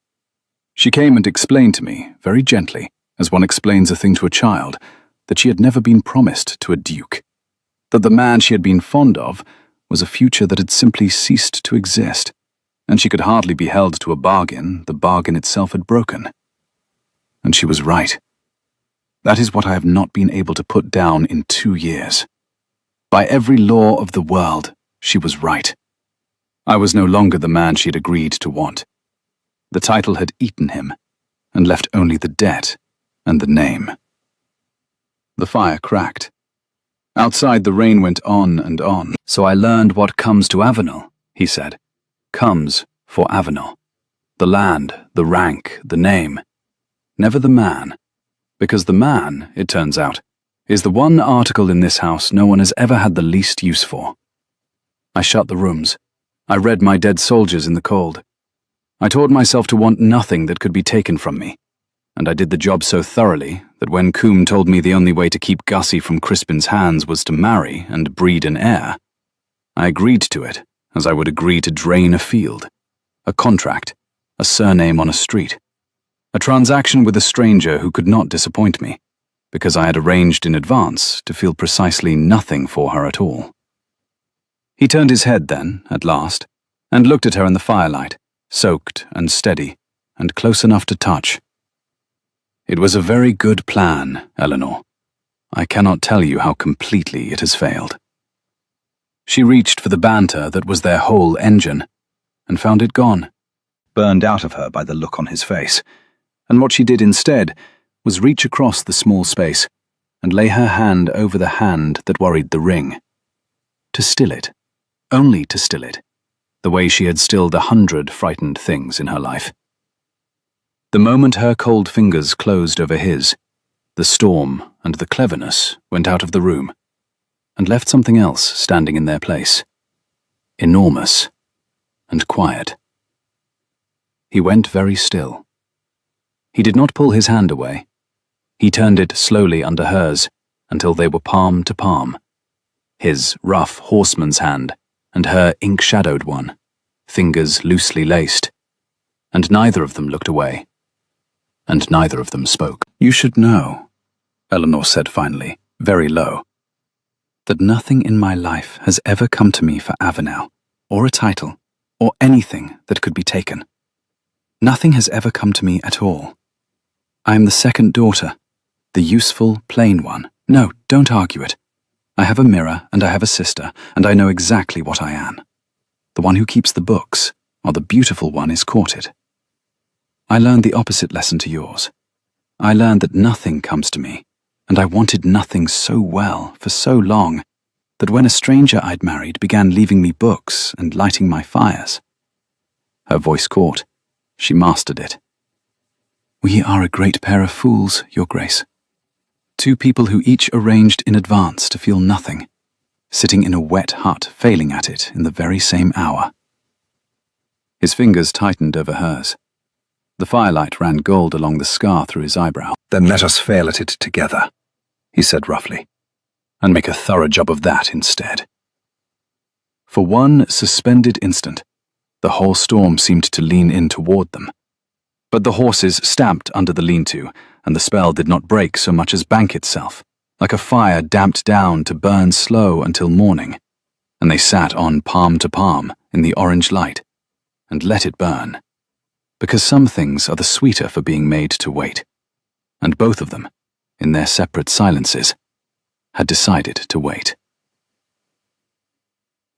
She came and explained to me, very gently, as one explains a thing to a child, that she had never been promised to a duke, that the man she had been fond of was a future that had simply ceased to exist, and she could hardly be held to a bargain the bargain itself had broken. And she was right. That is what I have not been able to put down in 2 years. By every law of the world, she was right. I was no longer the man she had agreed to want. The title had eaten him, and left only the debt and the name. The fire cracked. Outside the rain went on and on. "So I learned what comes to Avenel," he said. "Comes for Avenel. The land, the rank, the name. Never the man. Because the man, it turns out, is the one article in this house no one has ever had the least use for. I shut the rooms. I read my dead soldiers in the cold. I taught myself to want nothing that could be taken from me, and I did the job so thoroughly that when Coombe told me the only way to keep Gussie from Crispin's hands was to marry and breed an heir, I agreed to it as I would agree to drain a field, a contract, a surname on a street, a transaction with a stranger who could not disappoint me, because I had arranged in advance to feel precisely nothing for her at all." He turned his head then, at last, and looked at her in the firelight, soaked and steady, and close enough to touch. "It was a very good plan, Eleanor. I cannot tell you how completely it has failed." She reached for the banter that was their whole engine, and found it gone, burned out of her by the look on his face, and what she did instead was reach across the small space and lay her hand over the hand that worried the ring. To still it, only to still it, the way she had stilled 100 frightened things in her life. The moment her cold fingers closed over his, the storm and the cleverness went out of the room, and left something else standing in their place, enormous and quiet. He went very still. He did not pull his hand away. He turned it slowly under hers until they were palm to palm, his rough horseman's hand and her ink-shadowed one, fingers loosely laced, and neither of them looked away. and neither of them spoke. "You should know," Eleanor said finally, very low, "that nothing in my life has ever come to me for Avenel, or a title, or anything that could be taken. Nothing has ever come to me at all. I am the second daughter, the useful, plain one. No, don't argue it. I have a mirror, and I have a sister, and I know exactly what I am. The one who keeps the books, or the beautiful one is courted. I learned the opposite lesson to yours. I learned that nothing comes to me, and I wanted nothing so well for so long that when a stranger I'd married began leaving me books and lighting my fires." Her voice caught. She mastered it. "We are a great pair of fools, Your Grace. Two people who each arranged in advance to feel nothing, sitting in a wet hut failing at it in the very same hour." His fingers tightened over hers. The firelight ran gold along the scar through his eyebrow. "Then let us fail at it together," he said roughly, "and make a thorough job of that instead." For one suspended instant, the whole storm seemed to lean in toward them. But the horses stamped under the lean-to, and the spell did not break so much as bank itself, like a fire damped down to burn slow until morning, and they sat on palm to palm in the orange light, and let it burn, because some things are the sweeter for being made to wait, and both of them, in their separate silences, had decided to wait.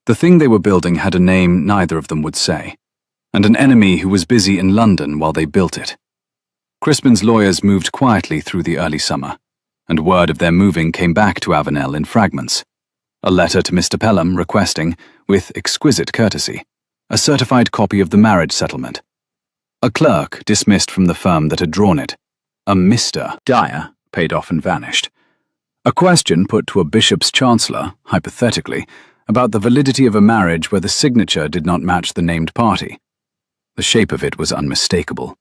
The thing they were building had a name neither of them would say, and an enemy who was busy in London while they built it. Crispin's lawyers moved quietly through the early summer, and word of their moving came back to Avenel in fragments. A letter to Mr. Pelham requesting, with exquisite courtesy, a certified copy of the marriage settlement. A clerk dismissed from the firm that had drawn it. A Mr. Dyer paid off and vanished. A question put to a bishop's chancellor, hypothetically, about the validity of a marriage where the signature did not match the named party. The shape of it was unmistakable.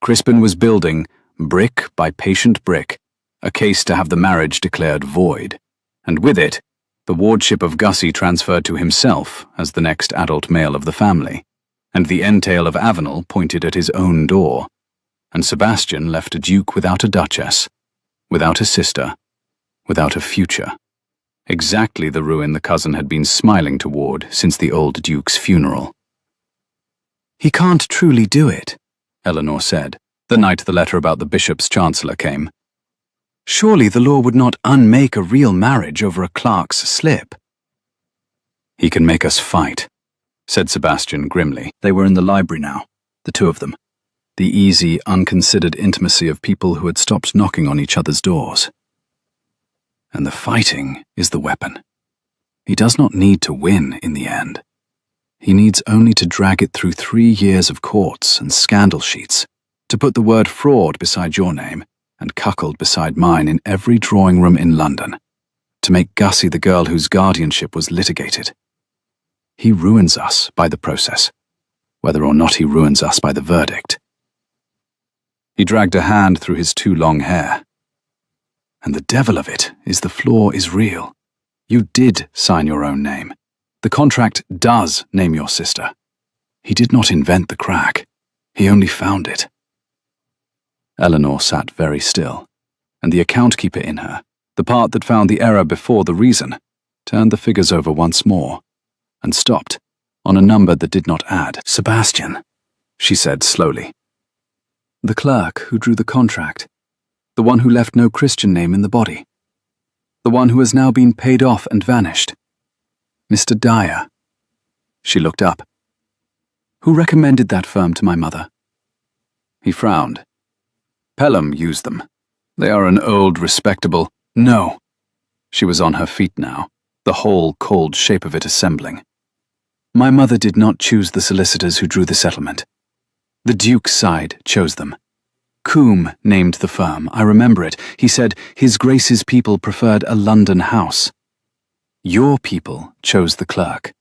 Crispin was building, brick by patient brick, a case to have the marriage declared void, and with it, the wardship of Gussie transferred to himself as the next adult male of the family, and the entail of Avenel pointed at his own door, and Sebastian left a duke without a duchess, without a sister, without a future. Exactly the ruin the cousin had been smiling toward since the old duke's funeral. "He can't truly do it," Eleanor said, the night the letter about the bishop's chancellor came. "Surely the law would not unmake a real marriage over a clerk's slip." "He can make us fight," said Sebastian grimly. They were in the library now, the two of them, the easy, unconsidered intimacy of people who had stopped knocking on each other's doors. "And the fighting is the weapon. He does not need to win in the end. He needs only to drag it through 3 years of courts and scandal sheets, to put the word fraud beside your name and cuckold beside mine in every drawing room in London, to make Gussie the girl whose guardianship was litigated. He ruins us by the process, whether or not he ruins us by the verdict." He dragged a hand through his too long hair. "And the devil of it is the flaw is real. You did sign your own name. The contract does name your sister. He did not invent the crack. He only found it." Eleanor sat very still, and the account keeper in her, the part that found the error before the reason, turned the figures over once more, and stopped, on a number that did not add. "Sebastian," she said slowly. "The clerk who drew the contract, the one who left no Christian name in the body, the one who has now been paid off and vanished. Mr. Dyer." She looked up. "Who recommended that firm to my mother?" He frowned. "Pelham used them. They are an old, respectable—" "No." She was on her feet now, the whole cold shape of it assembling. "My mother did not choose the solicitors who drew the settlement. The Duke's side chose them. Coombe named the firm, I remember it. He said His Grace's people preferred a London house. Your people chose the clerk.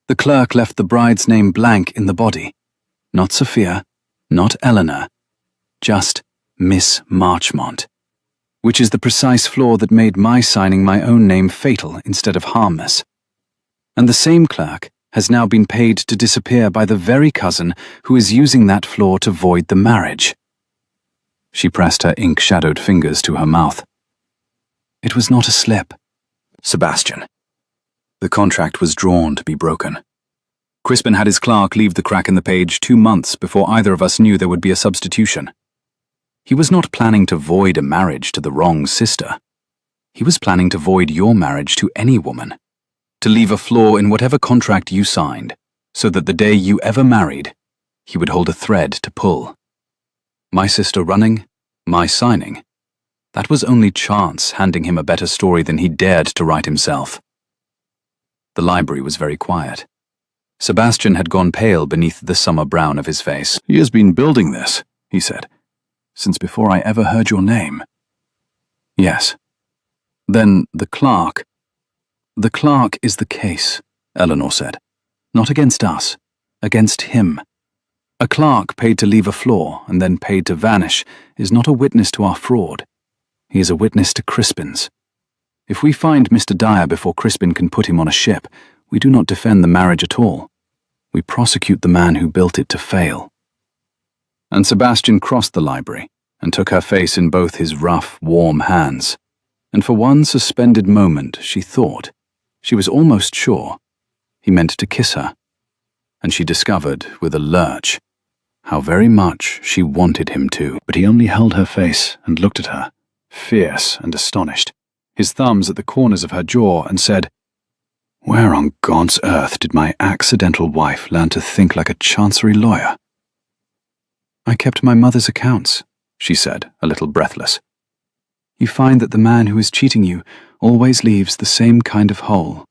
The clerk left the bride's name blank in the body. Not Sophia, not Eleanor, just Miss Marchmont, which is the precise flaw that made my signing my own name fatal instead of harmless. And the same clerk has now been paid to disappear by the very cousin who is using that flaw to void the marriage." She pressed her ink-shadowed fingers to her mouth. It was not a slip. Sebastian. The contract was drawn to be broken. Crispin had his clerk leave the crack in the page 2 months before either of us knew there would be a substitution. He was not planning to void a marriage to the wrong sister. He was planning to void your marriage to any woman, to leave a flaw in whatever contract you signed, so that the day you ever married, he would hold a thread to pull. My sister running, my signing. That was only chance handing him a better story than he dared to write himself. The library was very quiet. Sebastian had gone pale beneath the summer brown of his face. He has been building this, he said, since before I ever heard your name. Yes. Then the clerk. The clerk is the case, Eleanor said. Not against us, against him. A clerk paid to leave a flaw and then paid to vanish is not a witness to our fraud. He is a witness to Crispin's. If we find Mr. Dyer before Crispin can put him on a ship, we do not defend the marriage at all. We prosecute the man who built it to fail. And Sebastian crossed the library and took her face in both his rough, warm hands. And for one suspended moment, she thought, she was almost sure, he meant to kiss her. And she discovered, with a lurch, how very much she wanted him to. But he only held her face and looked at her, fierce and astonished, his thumbs at the corners of her jaw, and said, "Where on God's earth did my accidental wife learn to think like a chancery lawyer?" "I kept my mother's accounts," she said, a little breathless. "You find that the man who is cheating you always leaves the same kind of hole.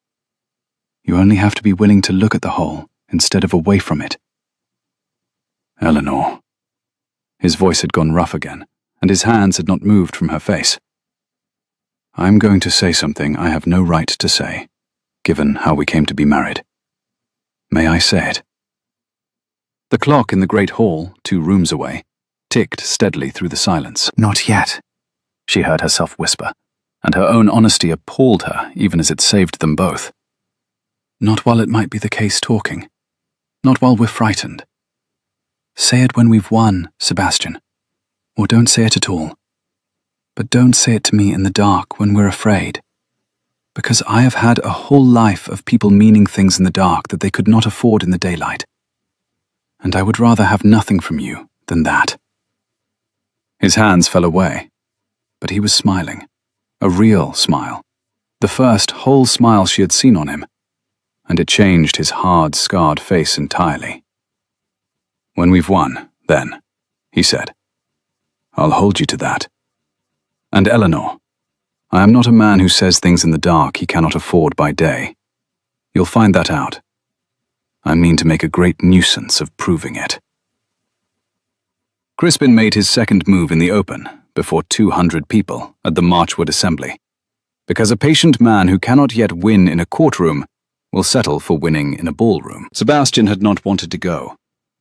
You only have to be willing to look at the hole instead of away from it." Eleanor. His voice had gone rough again, and his hands had not moved from her face. "I'm going to say something I have no right to say, given how we came to be married. May I say it?" The clock in the great hall, 2 rooms away, ticked steadily through the silence. "Not yet," she heard herself whisper, and her own honesty appalled her even as it saved them both. "Not while it might be the case talking. Not while we're frightened. Say it when we've won, Sebastian. Or don't say it at all. But don't say it to me in the dark when we're afraid. Because I have had a whole life of people meaning things in the dark that they could not afford in the daylight. And I would rather have nothing from you than that." His hands fell away, but he was smiling. A real smile. The first whole smile she had seen on him. And it changed his hard, scarred face entirely. "When we've won, then," he said. "I'll hold you to that. And Eleanor, I am not a man who says things in the dark he cannot afford by day. You'll find that out. I mean to make a great nuisance of proving it." Crispin made his second move in the open, before 200 people, at the Marchwood Assembly. Because a patient man who cannot yet win in a courtroom will settle for winning in a ballroom. Sebastian had not wanted to go.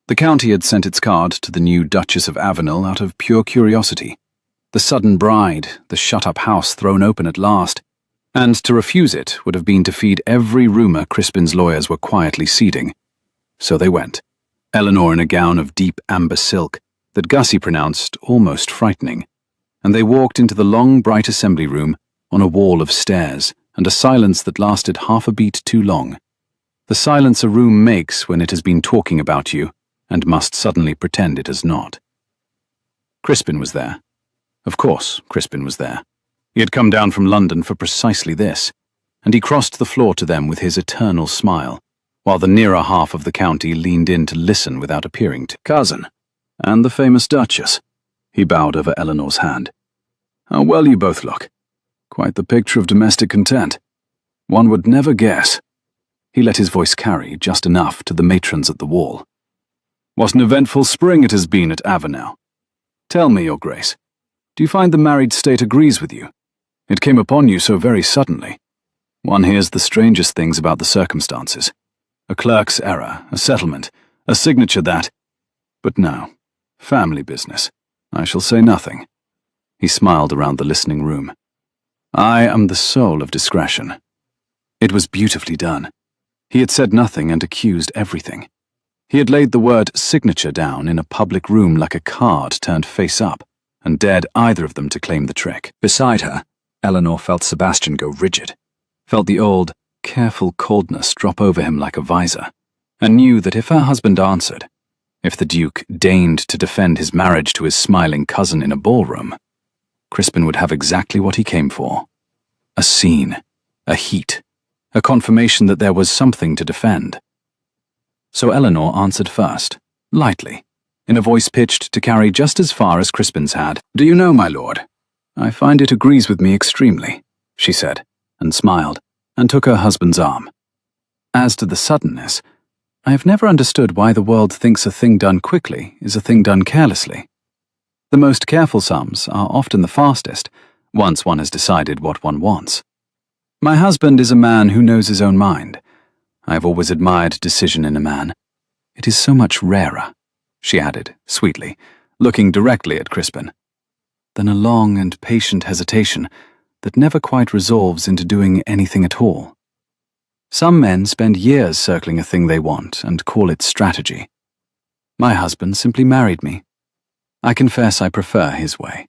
The county had sent its card to the new Duchess of Avenel out of pure curiosity. The sudden bride, the shut-up house thrown open at last, and to refuse it would have been to feed every rumour Crispin's lawyers were quietly seeding. So they went, Eleanor in a gown of deep amber silk that Gussie pronounced almost frightening, and they walked into the long, bright assembly room on a wall of stairs, and a silence that lasted half a beat too long. The silence a room makes when it has been talking about you, and must suddenly pretend it has not. Crispin was there. Of course, Crispin was there. He had come down from London for precisely this, and he crossed the floor to them with his eternal smile, while the nearer half of the county leaned in to listen without appearing to. "Cousin, and the famous Duchess," he bowed over Eleanor's hand. "How well you both look. Quite the picture of domestic content. One would never guess." He let his voice carry just enough to the matrons at the wall. "What an eventful spring it has been at Avenel. Tell me, Your Grace, do you find the married state agrees with you? It came upon you so very suddenly. One hears the strangest things about the circumstances. A clerk's error, a settlement, a signature that... But no, family business. I shall say nothing." He smiled around the listening room. "I am the soul of discretion." It was beautifully done. He had said nothing and accused everything. He had laid the word signature down in a public room like a card turned face up, and dared either of them to claim the trick. Beside her, Eleanor felt Sebastian go rigid, felt the old, careful coldness drop over him like a visor, and knew that if her husband answered, if the Duke deigned to defend his marriage to his smiling cousin in a ballroom, Crispin would have exactly what he came for. A scene, a heat, a confirmation that there was something to defend. So Eleanor answered first, lightly, in a voice pitched to carry just as far as Crispin's had. "Do you know, my lord, I find it agrees with me extremely," she said, and smiled, and took her husband's arm. "As to the suddenness, I have never understood why the world thinks a thing done quickly is a thing done carelessly. The most careful sums are often the fastest, once one has decided what one wants. My husband is a man who knows his own mind. I have always admired decision in a man. It is so much rarer," she added, sweetly, looking directly at Crispin, "than a long and patient hesitation that never quite resolves into doing anything at all. Some men spend years circling a thing they want and call it strategy. My husband simply married me. I confess I prefer his way."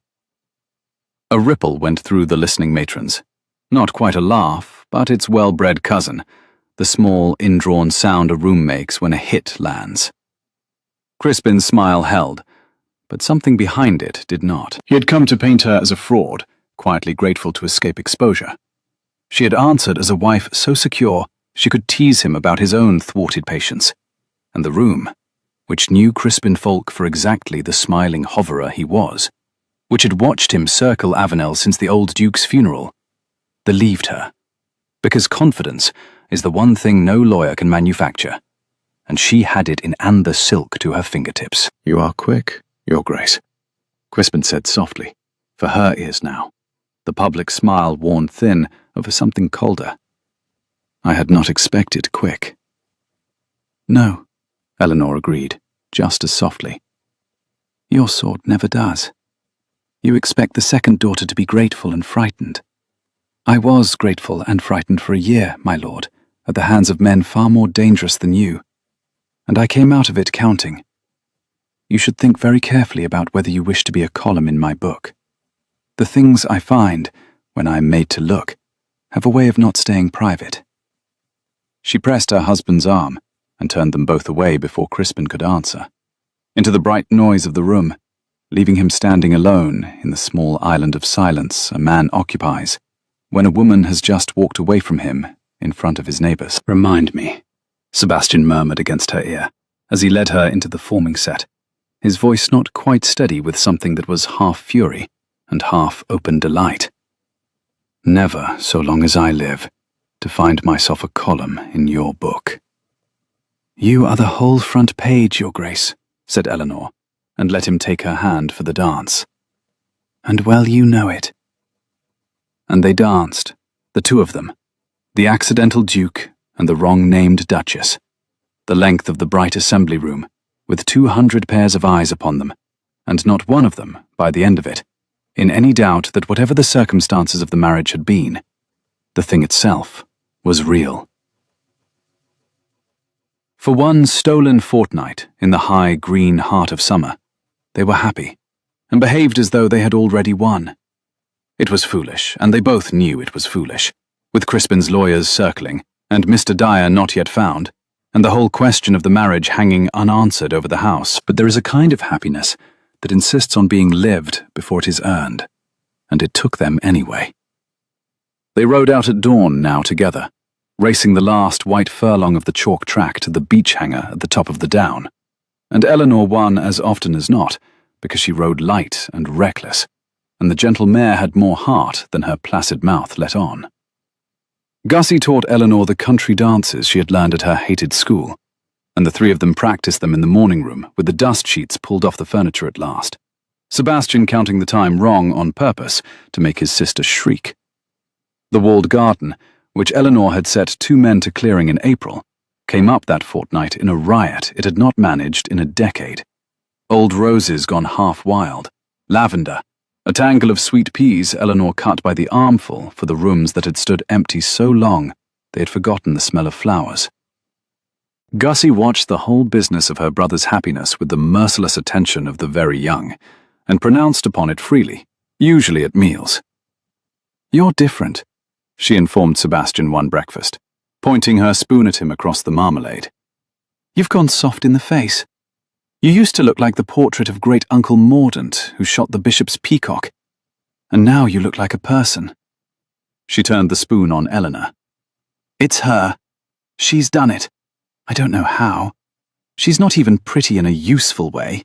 A ripple went through the listening matrons. Not quite a laugh, but its well-bred cousin, the small, indrawn sound a room makes when a hit lands. Crispin's smile held, but something behind it did not. He had come to paint her as a fraud, quietly grateful to escape exposure. She had answered as a wife so secure she could tease him about his own thwarted patience. And the room, which knew Crispin Folk for exactly the smiling hoverer he was, which had watched him circle Avenel since the old Duke's funeral, believed her, because confidence is the one thing no lawyer can manufacture, and she had it in amber silk to her fingertips. "You are quick, Your Grace," Crispin said softly, for her ears now, the public smile worn thin over something colder. "I had not expected quick." "No," Eleanor agreed, just as softly. "Your sort never does. You expect the second daughter to be grateful and frightened. I was grateful and frightened for a year, my lord, at the hands of men far more dangerous than you, and I came out of it counting. You should think very carefully about whether you wish to be a column in my book. The things I find, when I am made to look, have a way of not staying private." She pressed her husband's arm and turned them both away before Crispin could answer, into the bright noise of the room, leaving him standing alone in the small island of silence a man occupies when a woman has just walked away from him in front of his neighbors. "Remind me," Sebastian murmured against her ear as he led her into the forming set, his voice not quite steady with something that was half fury and half open delight. "Never, so long as I live, to find myself a column in your book." "You are the whole front page, Your Grace," said Eleanor, and let him take her hand for the dance. "And well you know it." And they danced, the two of them, the accidental Duke and the wrong-named Duchess, the length of the bright assembly room, with 200 pairs of eyes upon them, and not one of them, by the end of it, in any doubt that whatever the circumstances of the marriage had been, the thing itself was real. For one stolen fortnight in the high green heart of summer, they were happy, and behaved as though they had already won. It was foolish, and they both knew it was foolish, with Crispin's lawyers circling, and Mr. Dyer not yet found, and the whole question of the marriage hanging unanswered over the house. But there is a kind of happiness that insists on being lived before it is earned, and it took them anyway. They rode out at dawn now together, racing the last white furlong of the chalk track to the beach hanger at the top of the down, and Eleanor won as often as not, because she rode light and reckless, and the gentle mare had more heart than her placid mouth let on. Gussie taught Eleanor the country dances she had learned at her hated school, and the three of them practiced them in the morning room with the dust sheets pulled off the furniture at last, Sebastian counting the time wrong on purpose to make his sister shriek. The walled garden, which Eleanor had set 2 men to clearing in April, came up that fortnight in a riot it had not managed in a decade. Old roses gone half wild, lavender, a tangle of sweet peas Eleanor cut by the armful for the rooms that had stood empty so long they had forgotten the smell of flowers. Gussie watched the whole business of her brother's happiness with the merciless attention of the very young, and pronounced upon it freely, usually at meals. "You're different," she informed Sebastian one breakfast, pointing her spoon at him across the marmalade. "You've gone soft in the face. You used to look like the portrait of great Uncle Mordaunt who shot the bishop's peacock, and now you look like a person." She turned the spoon on Eleanor. "It's her. She's done it. I don't know how. She's not even pretty in a useful way.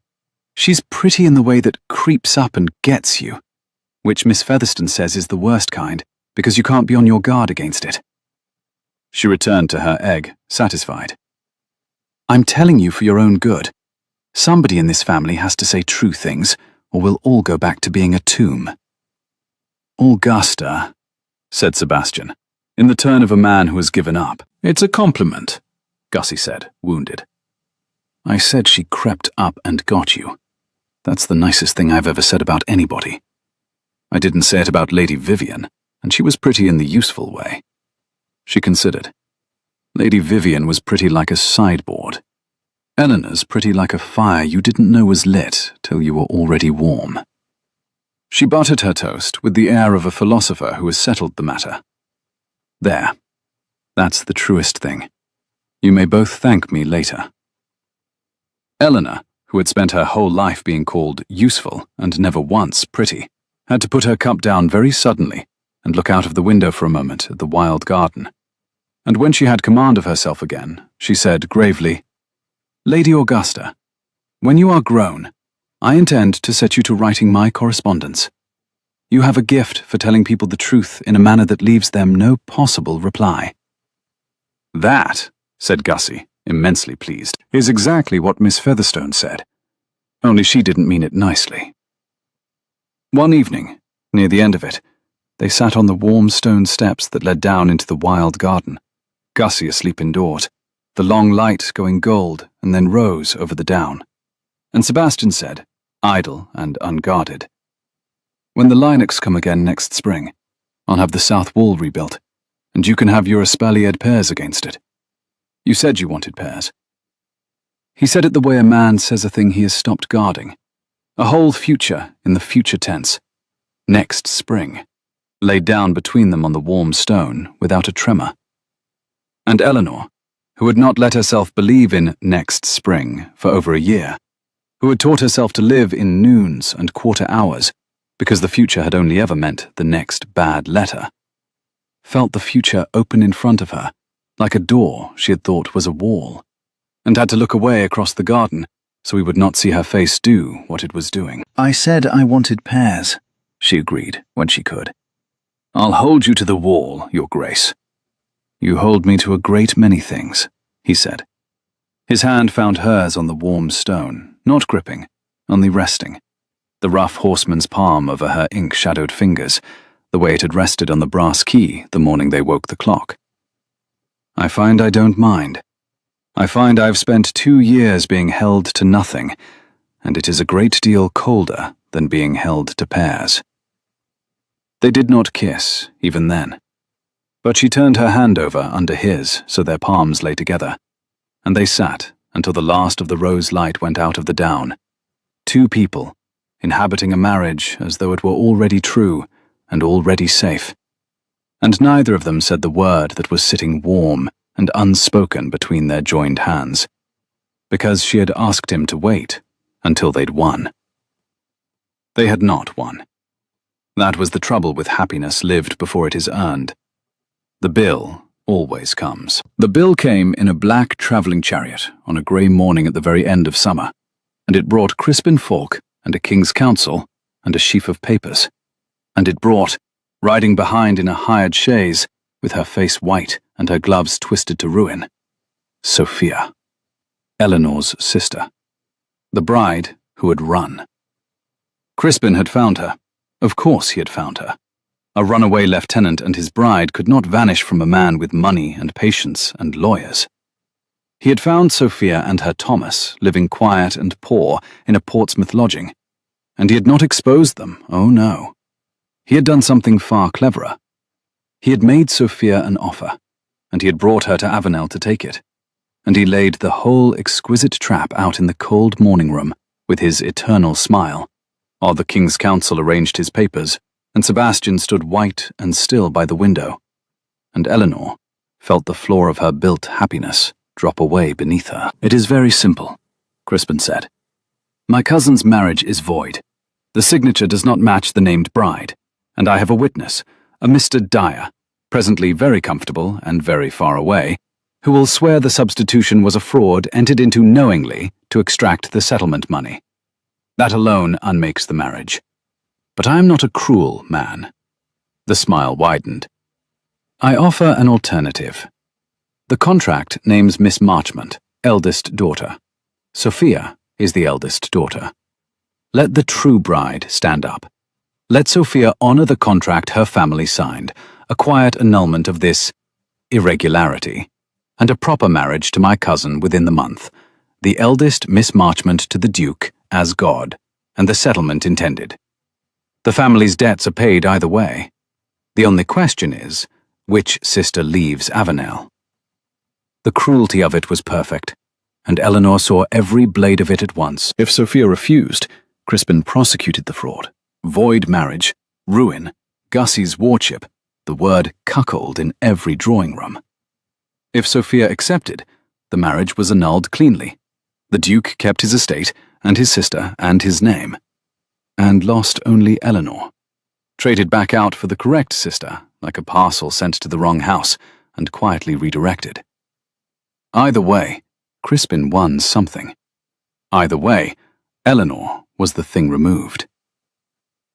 She's pretty in the way that creeps up and gets you, which Miss Featherstone says is the worst kind, because you can't be on your guard against it." She returned to her egg, satisfied. "I'm telling you for your own good. Somebody in this family has to say true things, or we'll all go back to being a tomb." "Augusta," said Sebastian, in the tone of a man who has given up. "It's a compliment," Gussie said, wounded. "I said she crept up and got you. That's the nicest thing I've ever said about anybody. I didn't say it about Lady Vivian, and she was pretty in the useful way." She considered. Lady Vivian was pretty like a sideboard. Eleanor's pretty like a fire you didn't know was lit till you were already warm. She buttered her toast with the air of a philosopher who has settled the matter. "There. That's the truest thing. You may both thank me later." Eleanor, who had spent her whole life being called useful and never once pretty, had to put her cup down very suddenly and look out of the window for a moment at the wild garden. And when she had command of herself again, she said gravely, "Lady Augusta, when you are grown, I intend to set you to writing my correspondence. You have a gift for telling people the truth in a manner that leaves them no possible reply." "That," said Gussie, immensely pleased, "is exactly what Miss Featherstone said. Only she didn't mean it nicely." One evening, near the end of it, they sat on the warm stone steps that led down into the wild garden, Gussie asleep indoors, the long light going gold and then rose over the down. And Sebastian said, idle and unguarded, "When the lilacs come again next spring, I'll have the south wall rebuilt, and you can have your espaliered pears against it. You said you wanted pears." He said it the way a man says a thing he has stopped guarding, a whole future in the future tense, next spring, laid down between them on the warm stone without a tremor. And Eleanor, who had not let herself believe in next spring for over a year, who had taught herself to live in noons and quarter hours because the future had only ever meant the next bad letter, felt the future open in front of her, like a door she had thought was a wall, and had to look away across the garden so he would not see her face do what it was doing. "I said I wanted pears," she agreed when she could. "I'll hold you to the wall, Your Grace." "You hold me to a great many things," he said. His hand found hers on the warm stone, not gripping, only resting, the rough horseman's palm over her ink-shadowed fingers, the way it had rested on the brass key the morning they woke the clock. "I find I don't mind. I find I've spent 2 years being held to nothing, and it is a great deal colder than being held to pears." They did not kiss, even then. But she turned her hand over under his so their palms lay together, and they sat until the last of the rose light went out of the down, 2 people, inhabiting a marriage as though it were already true and already safe. And neither of them said the word that was sitting warm and unspoken between their joined hands, because she had asked him to wait until they'd won. They had not won. That was the trouble with happiness lived before it is earned. The bill always comes. The bill came in a black travelling chariot on a grey morning at the very end of summer, and it brought Crispin Falk and a king's council and a sheaf of papers. And it brought, riding behind in a hired chaise, with her face white and her gloves twisted to ruin, Sophia, Eleanor's sister, the bride who had run. Crispin had found her. Of course he had found her. A runaway lieutenant and his bride could not vanish from a man with money and patience and lawyers. He had found Sophia and her Thomas living quiet and poor in a Portsmouth lodging, and he had not exposed them, oh no. He had done something far cleverer. He had made Sophia an offer, and he had brought her to Avenel to take it, and he laid the whole exquisite trap out in the cold morning room with his eternal smile, while the King's Council arranged his papers, and Sebastian stood white and still by the window, and Eleanor felt the floor of her built happiness drop away beneath her. "It is very simple," Crispin said. "My cousin's marriage is void. The signature does not match the named bride, and I have a witness, a Mr. Dyer, presently very comfortable and very far away, who will swear the substitution was a fraud entered into knowingly to extract the settlement money. That alone unmakes the marriage. But I am not a cruel man." The smile widened. "I offer an alternative. The contract names Miss Marchmont, eldest daughter. Sophia is the eldest daughter. Let the true bride stand up. Let Sophia honor the contract her family signed, a quiet annulment of this irregularity, and a proper marriage to my cousin within the month, the eldest Miss Marchmont to the Duke as God, and the settlement intended. The family's debts are paid either way. The only question is, which sister leaves Avenel?" The cruelty of it was perfect, and Eleanor saw every blade of it at once. If Sophia refused, Crispin prosecuted the fraud. Void marriage, ruin, Gussie's wardship, the word cuckold in every drawing room. If Sophia accepted, the marriage was annulled cleanly. The Duke kept his estate, and his sister, and his name, and lost only Eleanor, traded back out for the correct sister, like a parcel sent to the wrong house, and quietly redirected. Either way, Crispin won something. Either way, Eleanor was the thing removed.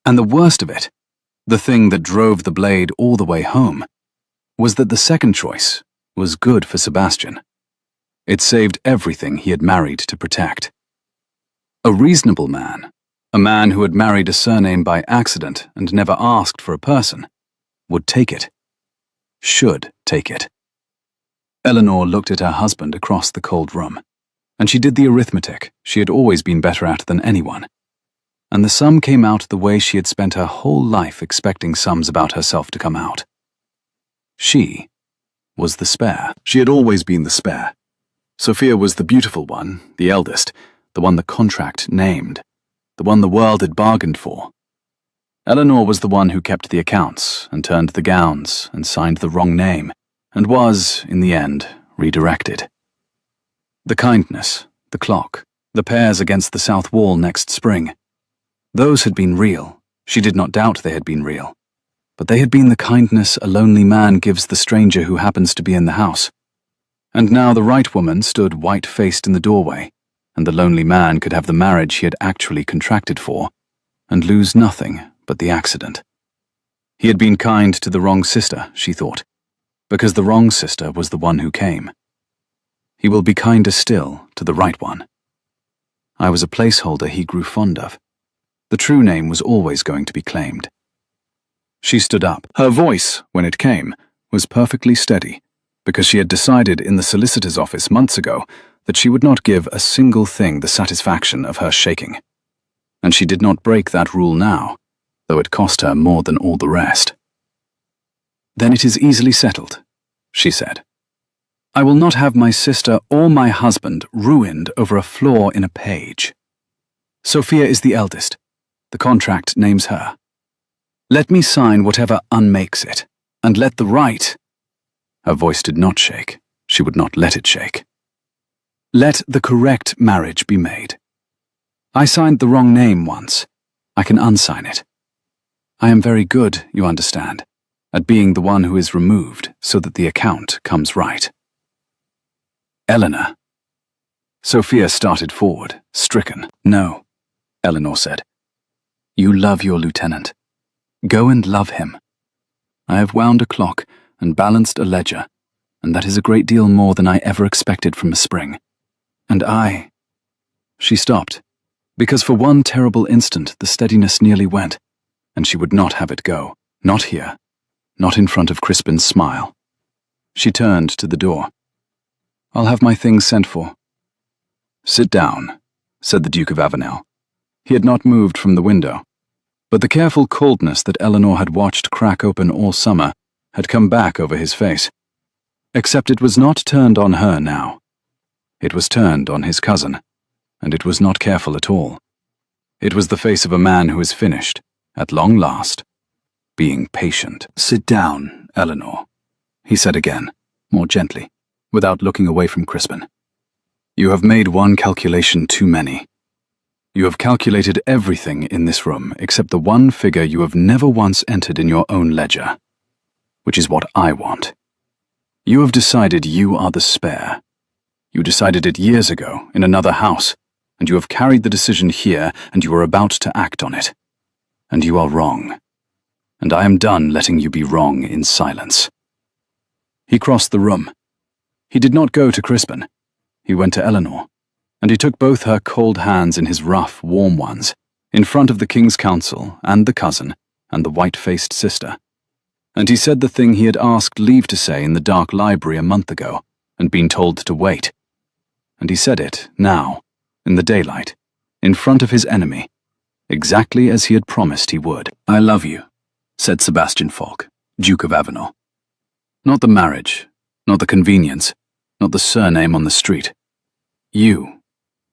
And the worst of it, the thing that drove the blade all the way home, was that the second choice was good for Sebastian. It saved everything he had married to protect. A reasonable man, a man who had married a surname by accident and never asked for a person, would take it. Should take it. Eleanor looked at her husband across the cold room, and she did the arithmetic she had always been better at than anyone. And the sum came out the way she had spent her whole life expecting sums about herself to come out. She was the spare. She had always been the spare. Sophia was the beautiful one, the eldest, the one the contract named, the one the world had bargained for. Eleanor was the one who kept the accounts and turned the gowns and signed the wrong name, and was, in the end, redirected. The kindness, the clock, the pears against the south wall next spring. Those had been real. She did not doubt they had been real. But they had been the kindness a lonely man gives the stranger who happens to be in the house. And now the right woman stood white-faced in the doorway, and the lonely man could have the marriage he had actually contracted for, and lose nothing but the accident. He had been kind to the wrong sister, she thought, because the wrong sister was the one who came. He will be kinder still to the right one. I was a placeholder he grew fond of. The true name was always going to be claimed. She stood up. Her voice, when it came, was perfectly steady, because she had decided in the solicitor's office months ago that she would not give a single thing the satisfaction of her shaking. And she did not break that rule now, though it cost her more than all the rest. "Then it is easily settled," she said. "I will not have my sister or my husband ruined over a flaw in a page. Sophia is the eldest. The contract names her. Let me sign whatever unmakes it, and let the right—" Her voice did not shake. She would not let it shake. "Let the correct marriage be made. I signed the wrong name once. I can unsign it. I am very good, you understand, at being the one who is removed so that the account comes right." "Eleanor." Sophia started forward, stricken. "No," Eleanor said. "You love your lieutenant. Go and love him. I have wound a clock and balanced a ledger, and that is a great deal more than I ever expected from a spring. And I—" She stopped, because for one terrible instant the steadiness nearly went, and she would not have it go. Not here. Not in front of Crispin's smile. She turned to the door. "I'll have my things sent for." "Sit down," said the Duke of Avenel. He had not moved from the window, but the careful coldness that Eleanor had watched crack open all summer had come back over his face. Except it was not turned on her now. It was turned on his cousin, and it was not careful at all. It was the face of a man who is finished, at long last, being patient. "Sit down, Eleanor," he said again, more gently, without looking away from Crispin. "You have made one calculation too many. You have calculated everything in this room except the one figure you have never once entered in your own ledger, which is what I want. You have decided you are the spare. You decided it years ago in another house, and you have carried the decision here, and you are about to act on it. And you are wrong. And I am done letting you be wrong in silence." He crossed the room. He did not go to Crispin. He went to Eleanor, and he took both her cold hands in his rough, warm ones, in front of the King's Council and the cousin and the white-faced sister. And he said the thing he had asked leave to say in the dark library a month ago, and been told to wait. And he said it, now, in the daylight, in front of his enemy, exactly as he had promised he would. "I love you," said Sebastian Falk, Duke of Avenel. "Not the marriage, not the convenience, not the surname on the street. You,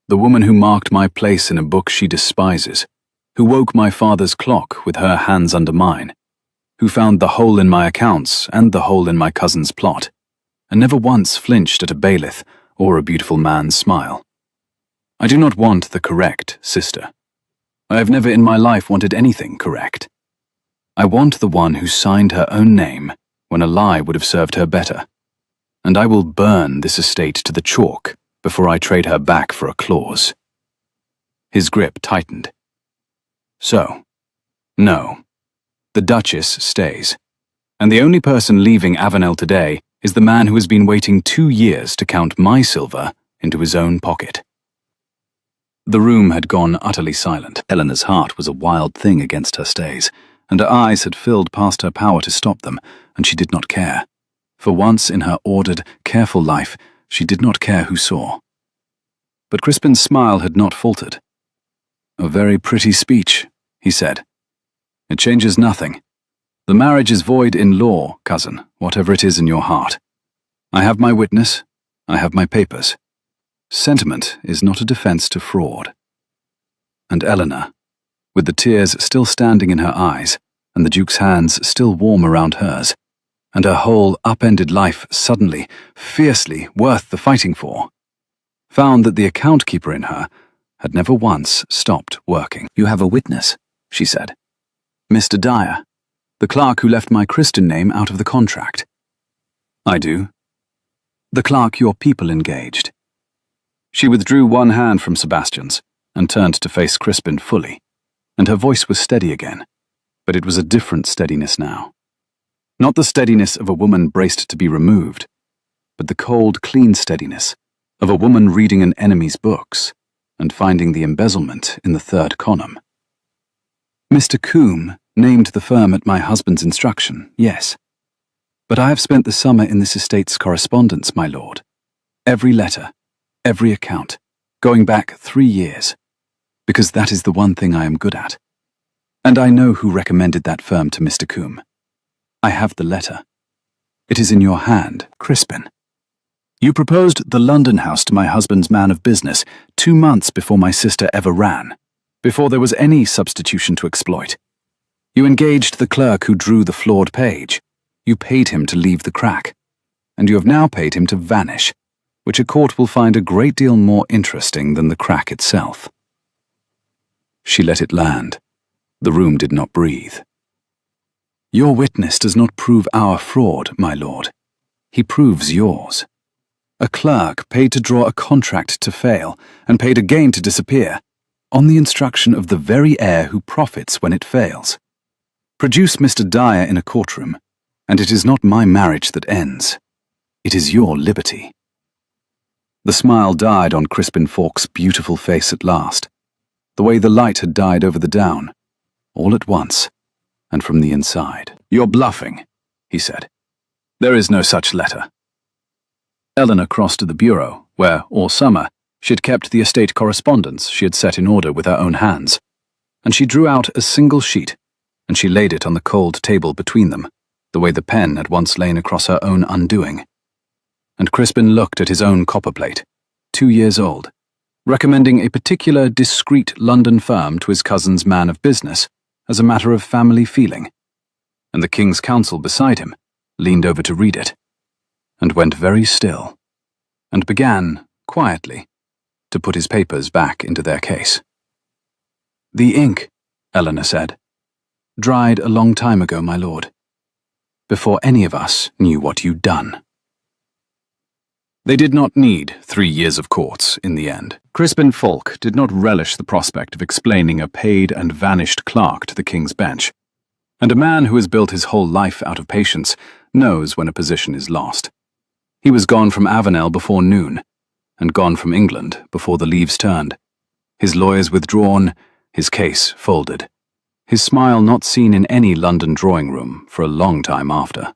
the woman who marked my place in a book she despises, who woke my father's clock with her hands under mine, who found the hole in my accounts and the hole in my cousin's plot, and never once flinched at a bailiff or a beautiful man's smile. I do not want the correct sister. I have never in my life wanted anything correct. I want the one who signed her own name when a lie would have served her better. And I will burn this estate to the chalk before I trade her back for a clause." His grip tightened. "So, no. The Duchess stays. And the only person leaving Avenel today is the man who has been waiting 2 years to count my silver into his own pocket." The room had gone utterly silent. Eleanor's heart was a wild thing against her stays, and her eyes had filled past her power to stop them, and she did not care. For once in her ordered, careful life, she did not care who saw. But Crispin's smile had not faltered. "A very pretty speech," he said. "It changes nothing. The marriage is void in law, cousin, whatever it is in your heart. I have my witness, I have my papers. Sentiment is not a defense to fraud." And Eleanor, with the tears still standing in her eyes, and the Duke's hands still warm around hers, and her whole upended life suddenly, fiercely worth the fighting for, found that the account-keeper in her had never once stopped working. "You have a witness," she said. "Mr. Dyer, the clerk who left my Christian name out of the contract." "I do." "The clerk your people engaged." She withdrew one hand from Sebastian's and turned to face Crispin fully, and her voice was steady again, but it was a different steadiness now. Not the steadiness of a woman braced to be removed, but the cold, clean steadiness of a woman reading an enemy's books and finding the embezzlement in the third column. "Mr. Coombe named the firm at my husband's instruction, yes. But I have spent the summer in this estate's correspondence, my lord. Every letter, every account, going back 3 years, because that is the one thing I am good at. And I know who recommended that firm to Mr. Coombe. I have the letter. It is in your hand, Crispin. You proposed the London house to my husband's man of business 2 months before my sister ever ran, before there was any substitution to exploit. You engaged the clerk who drew the flawed page. You paid him to leave the crack. And you have now paid him to vanish, which a court will find a great deal more interesting than the crack itself." She let it land. The room did not breathe. "Your witness does not prove our fraud, my lord. He proves yours. A clerk paid to draw a contract to fail, and paid again to disappear, on the instruction of the very heir who profits when it fails. Produce Mr. Dyer in a courtroom, and it is not my marriage that ends. It is your liberty." The smile died on Crispin Falk's beautiful face at last, the way the light had died over the down, all at once, and from the inside. "You're bluffing," he said. "There is no such letter." Eleanor crossed to the bureau, where, all summer, she had kept the estate correspondence she had set in order with her own hands, and she drew out a single sheet, and she laid it on the cold table between them, the way the pen had once lain across her own undoing. And Crispin looked at his own copperplate, 2 years old, recommending a particular discreet London firm to his cousin's man of business as a matter of family feeling, and the King's Counsel beside him leaned over to read it, and went very still, and began, quietly, to put his papers back into their case. "The ink," Eleanor said, "dried a long time ago, my lord, before any of us knew what you'd done." They did not need 3 years of courts in the end. Crispin Falk did not relish the prospect of explaining a paid and vanished clerk to the King's Bench, and a man who has built his whole life out of patience knows when a position is lost. He was gone from Avenel before noon, and gone from England before the leaves turned, his lawyers withdrawn, his case folded, his smile not seen in any London drawing room for a long time after.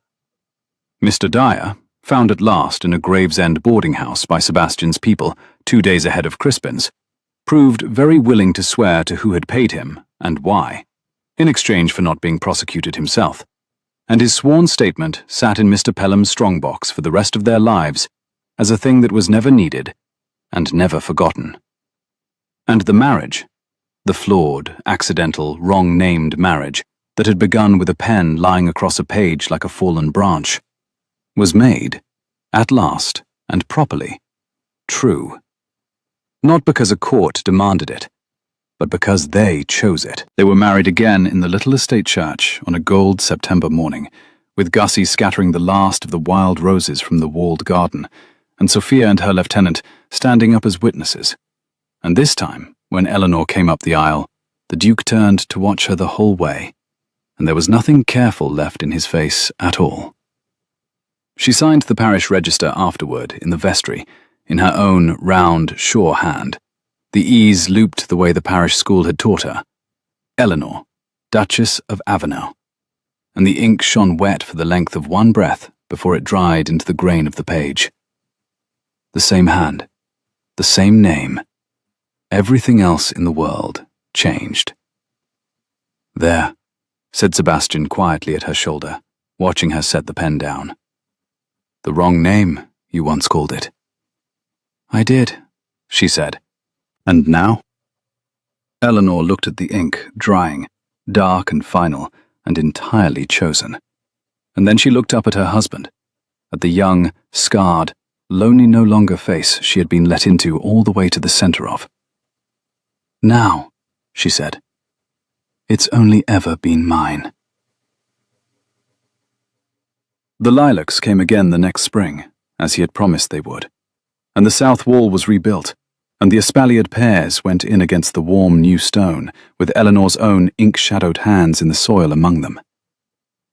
Mr. Dyer, found at last in a Gravesend boarding house by Sebastian's people 2 days ahead of Crispin's, proved very willing to swear to who had paid him and why, in exchange for not being prosecuted himself, and his sworn statement sat in Mr. Pelham's strongbox for the rest of their lives as a thing that was never needed and never forgotten. And the marriage, the flawed, accidental, wrong-named marriage that had begun with a pen lying across a page like a fallen branch, was made, at last, and properly, true. Not because a court demanded it, but because they chose it. They were married again in the little estate church on a gold September morning, with Gussie scattering the last of the wild roses from the walled garden, and Sophia and her lieutenant standing up as witnesses. And this time, when Eleanor came up the aisle, the Duke turned to watch her the whole way, and there was nothing careful left in his face at all. She signed the parish register afterward in the vestry, in her own round, sure hand, the ease looped the way the parish school had taught her. Eleanor, Duchess of Avenel, and the ink shone wet for the length of one breath before it dried into the grain of the page. The same hand, the same name. Everything else in the world changed. "There," said Sebastian quietly at her shoulder, watching her set the pen down. "The wrong name, you once called it." "I did," she said. "And now?" Eleanor looked at the ink, drying, dark and final, and entirely chosen. And then she looked up at her husband, at the young, scarred, lonely no longer face she had been let into all the way to the center of. "Now," she said, "it's only ever been mine." The lilacs came again the next spring, as he had promised they would, and the south wall was rebuilt, and the espaliered pears went in against the warm new stone, with Eleanor's own ink-shadowed hands in the soil among them.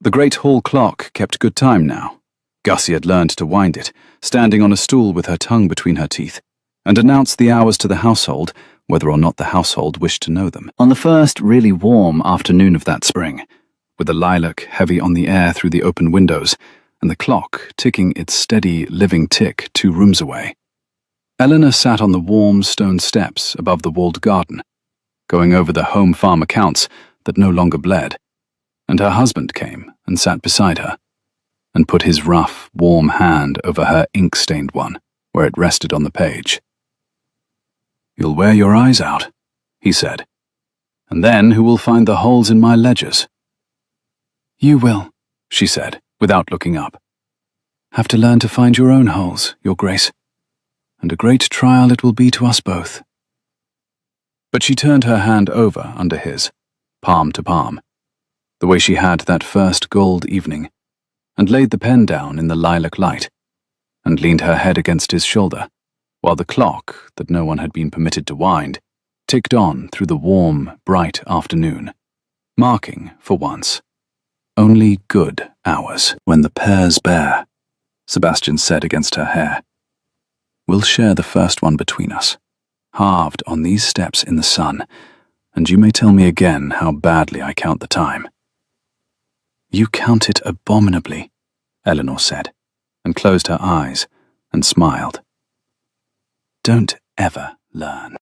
The great hall clock kept good time now. Gussie had learned to wind it, standing on a stool with her tongue between her teeth, and announced the hours to the household, whether or not the household wished to know them. On the first really warm afternoon of that spring, with the lilac heavy on the air through the open windows, and the clock ticking its steady, living tick 2 rooms away, Eleanor sat on the warm stone steps above the walled garden, going over the home farm accounts that no longer bled, and her husband came and sat beside her, and put his rough, warm hand over her ink-stained one, where it rested on the page. "You'll wear your eyes out," he said, "and then who will find the holes in my ledgers?" "You will," she said, without looking up. "Have to learn to find your own holes, Your Grace, and a great trial it will be to us both." But she turned her hand over under his, palm to palm, the way she had that first gold evening, and laid the pen down in the lilac light, and leaned her head against his shoulder, while the clock, that no one had been permitted to wind, ticked on through the warm, bright afternoon, marking, for once, only good hours. "When the pears bear," Sebastian said against her hair, "we'll share the first one between us, halved on these steps in the sun, and you may tell me again how badly I count the time." "You count it abominably," Eleanor said, and closed her eyes and smiled. "Don't ever learn."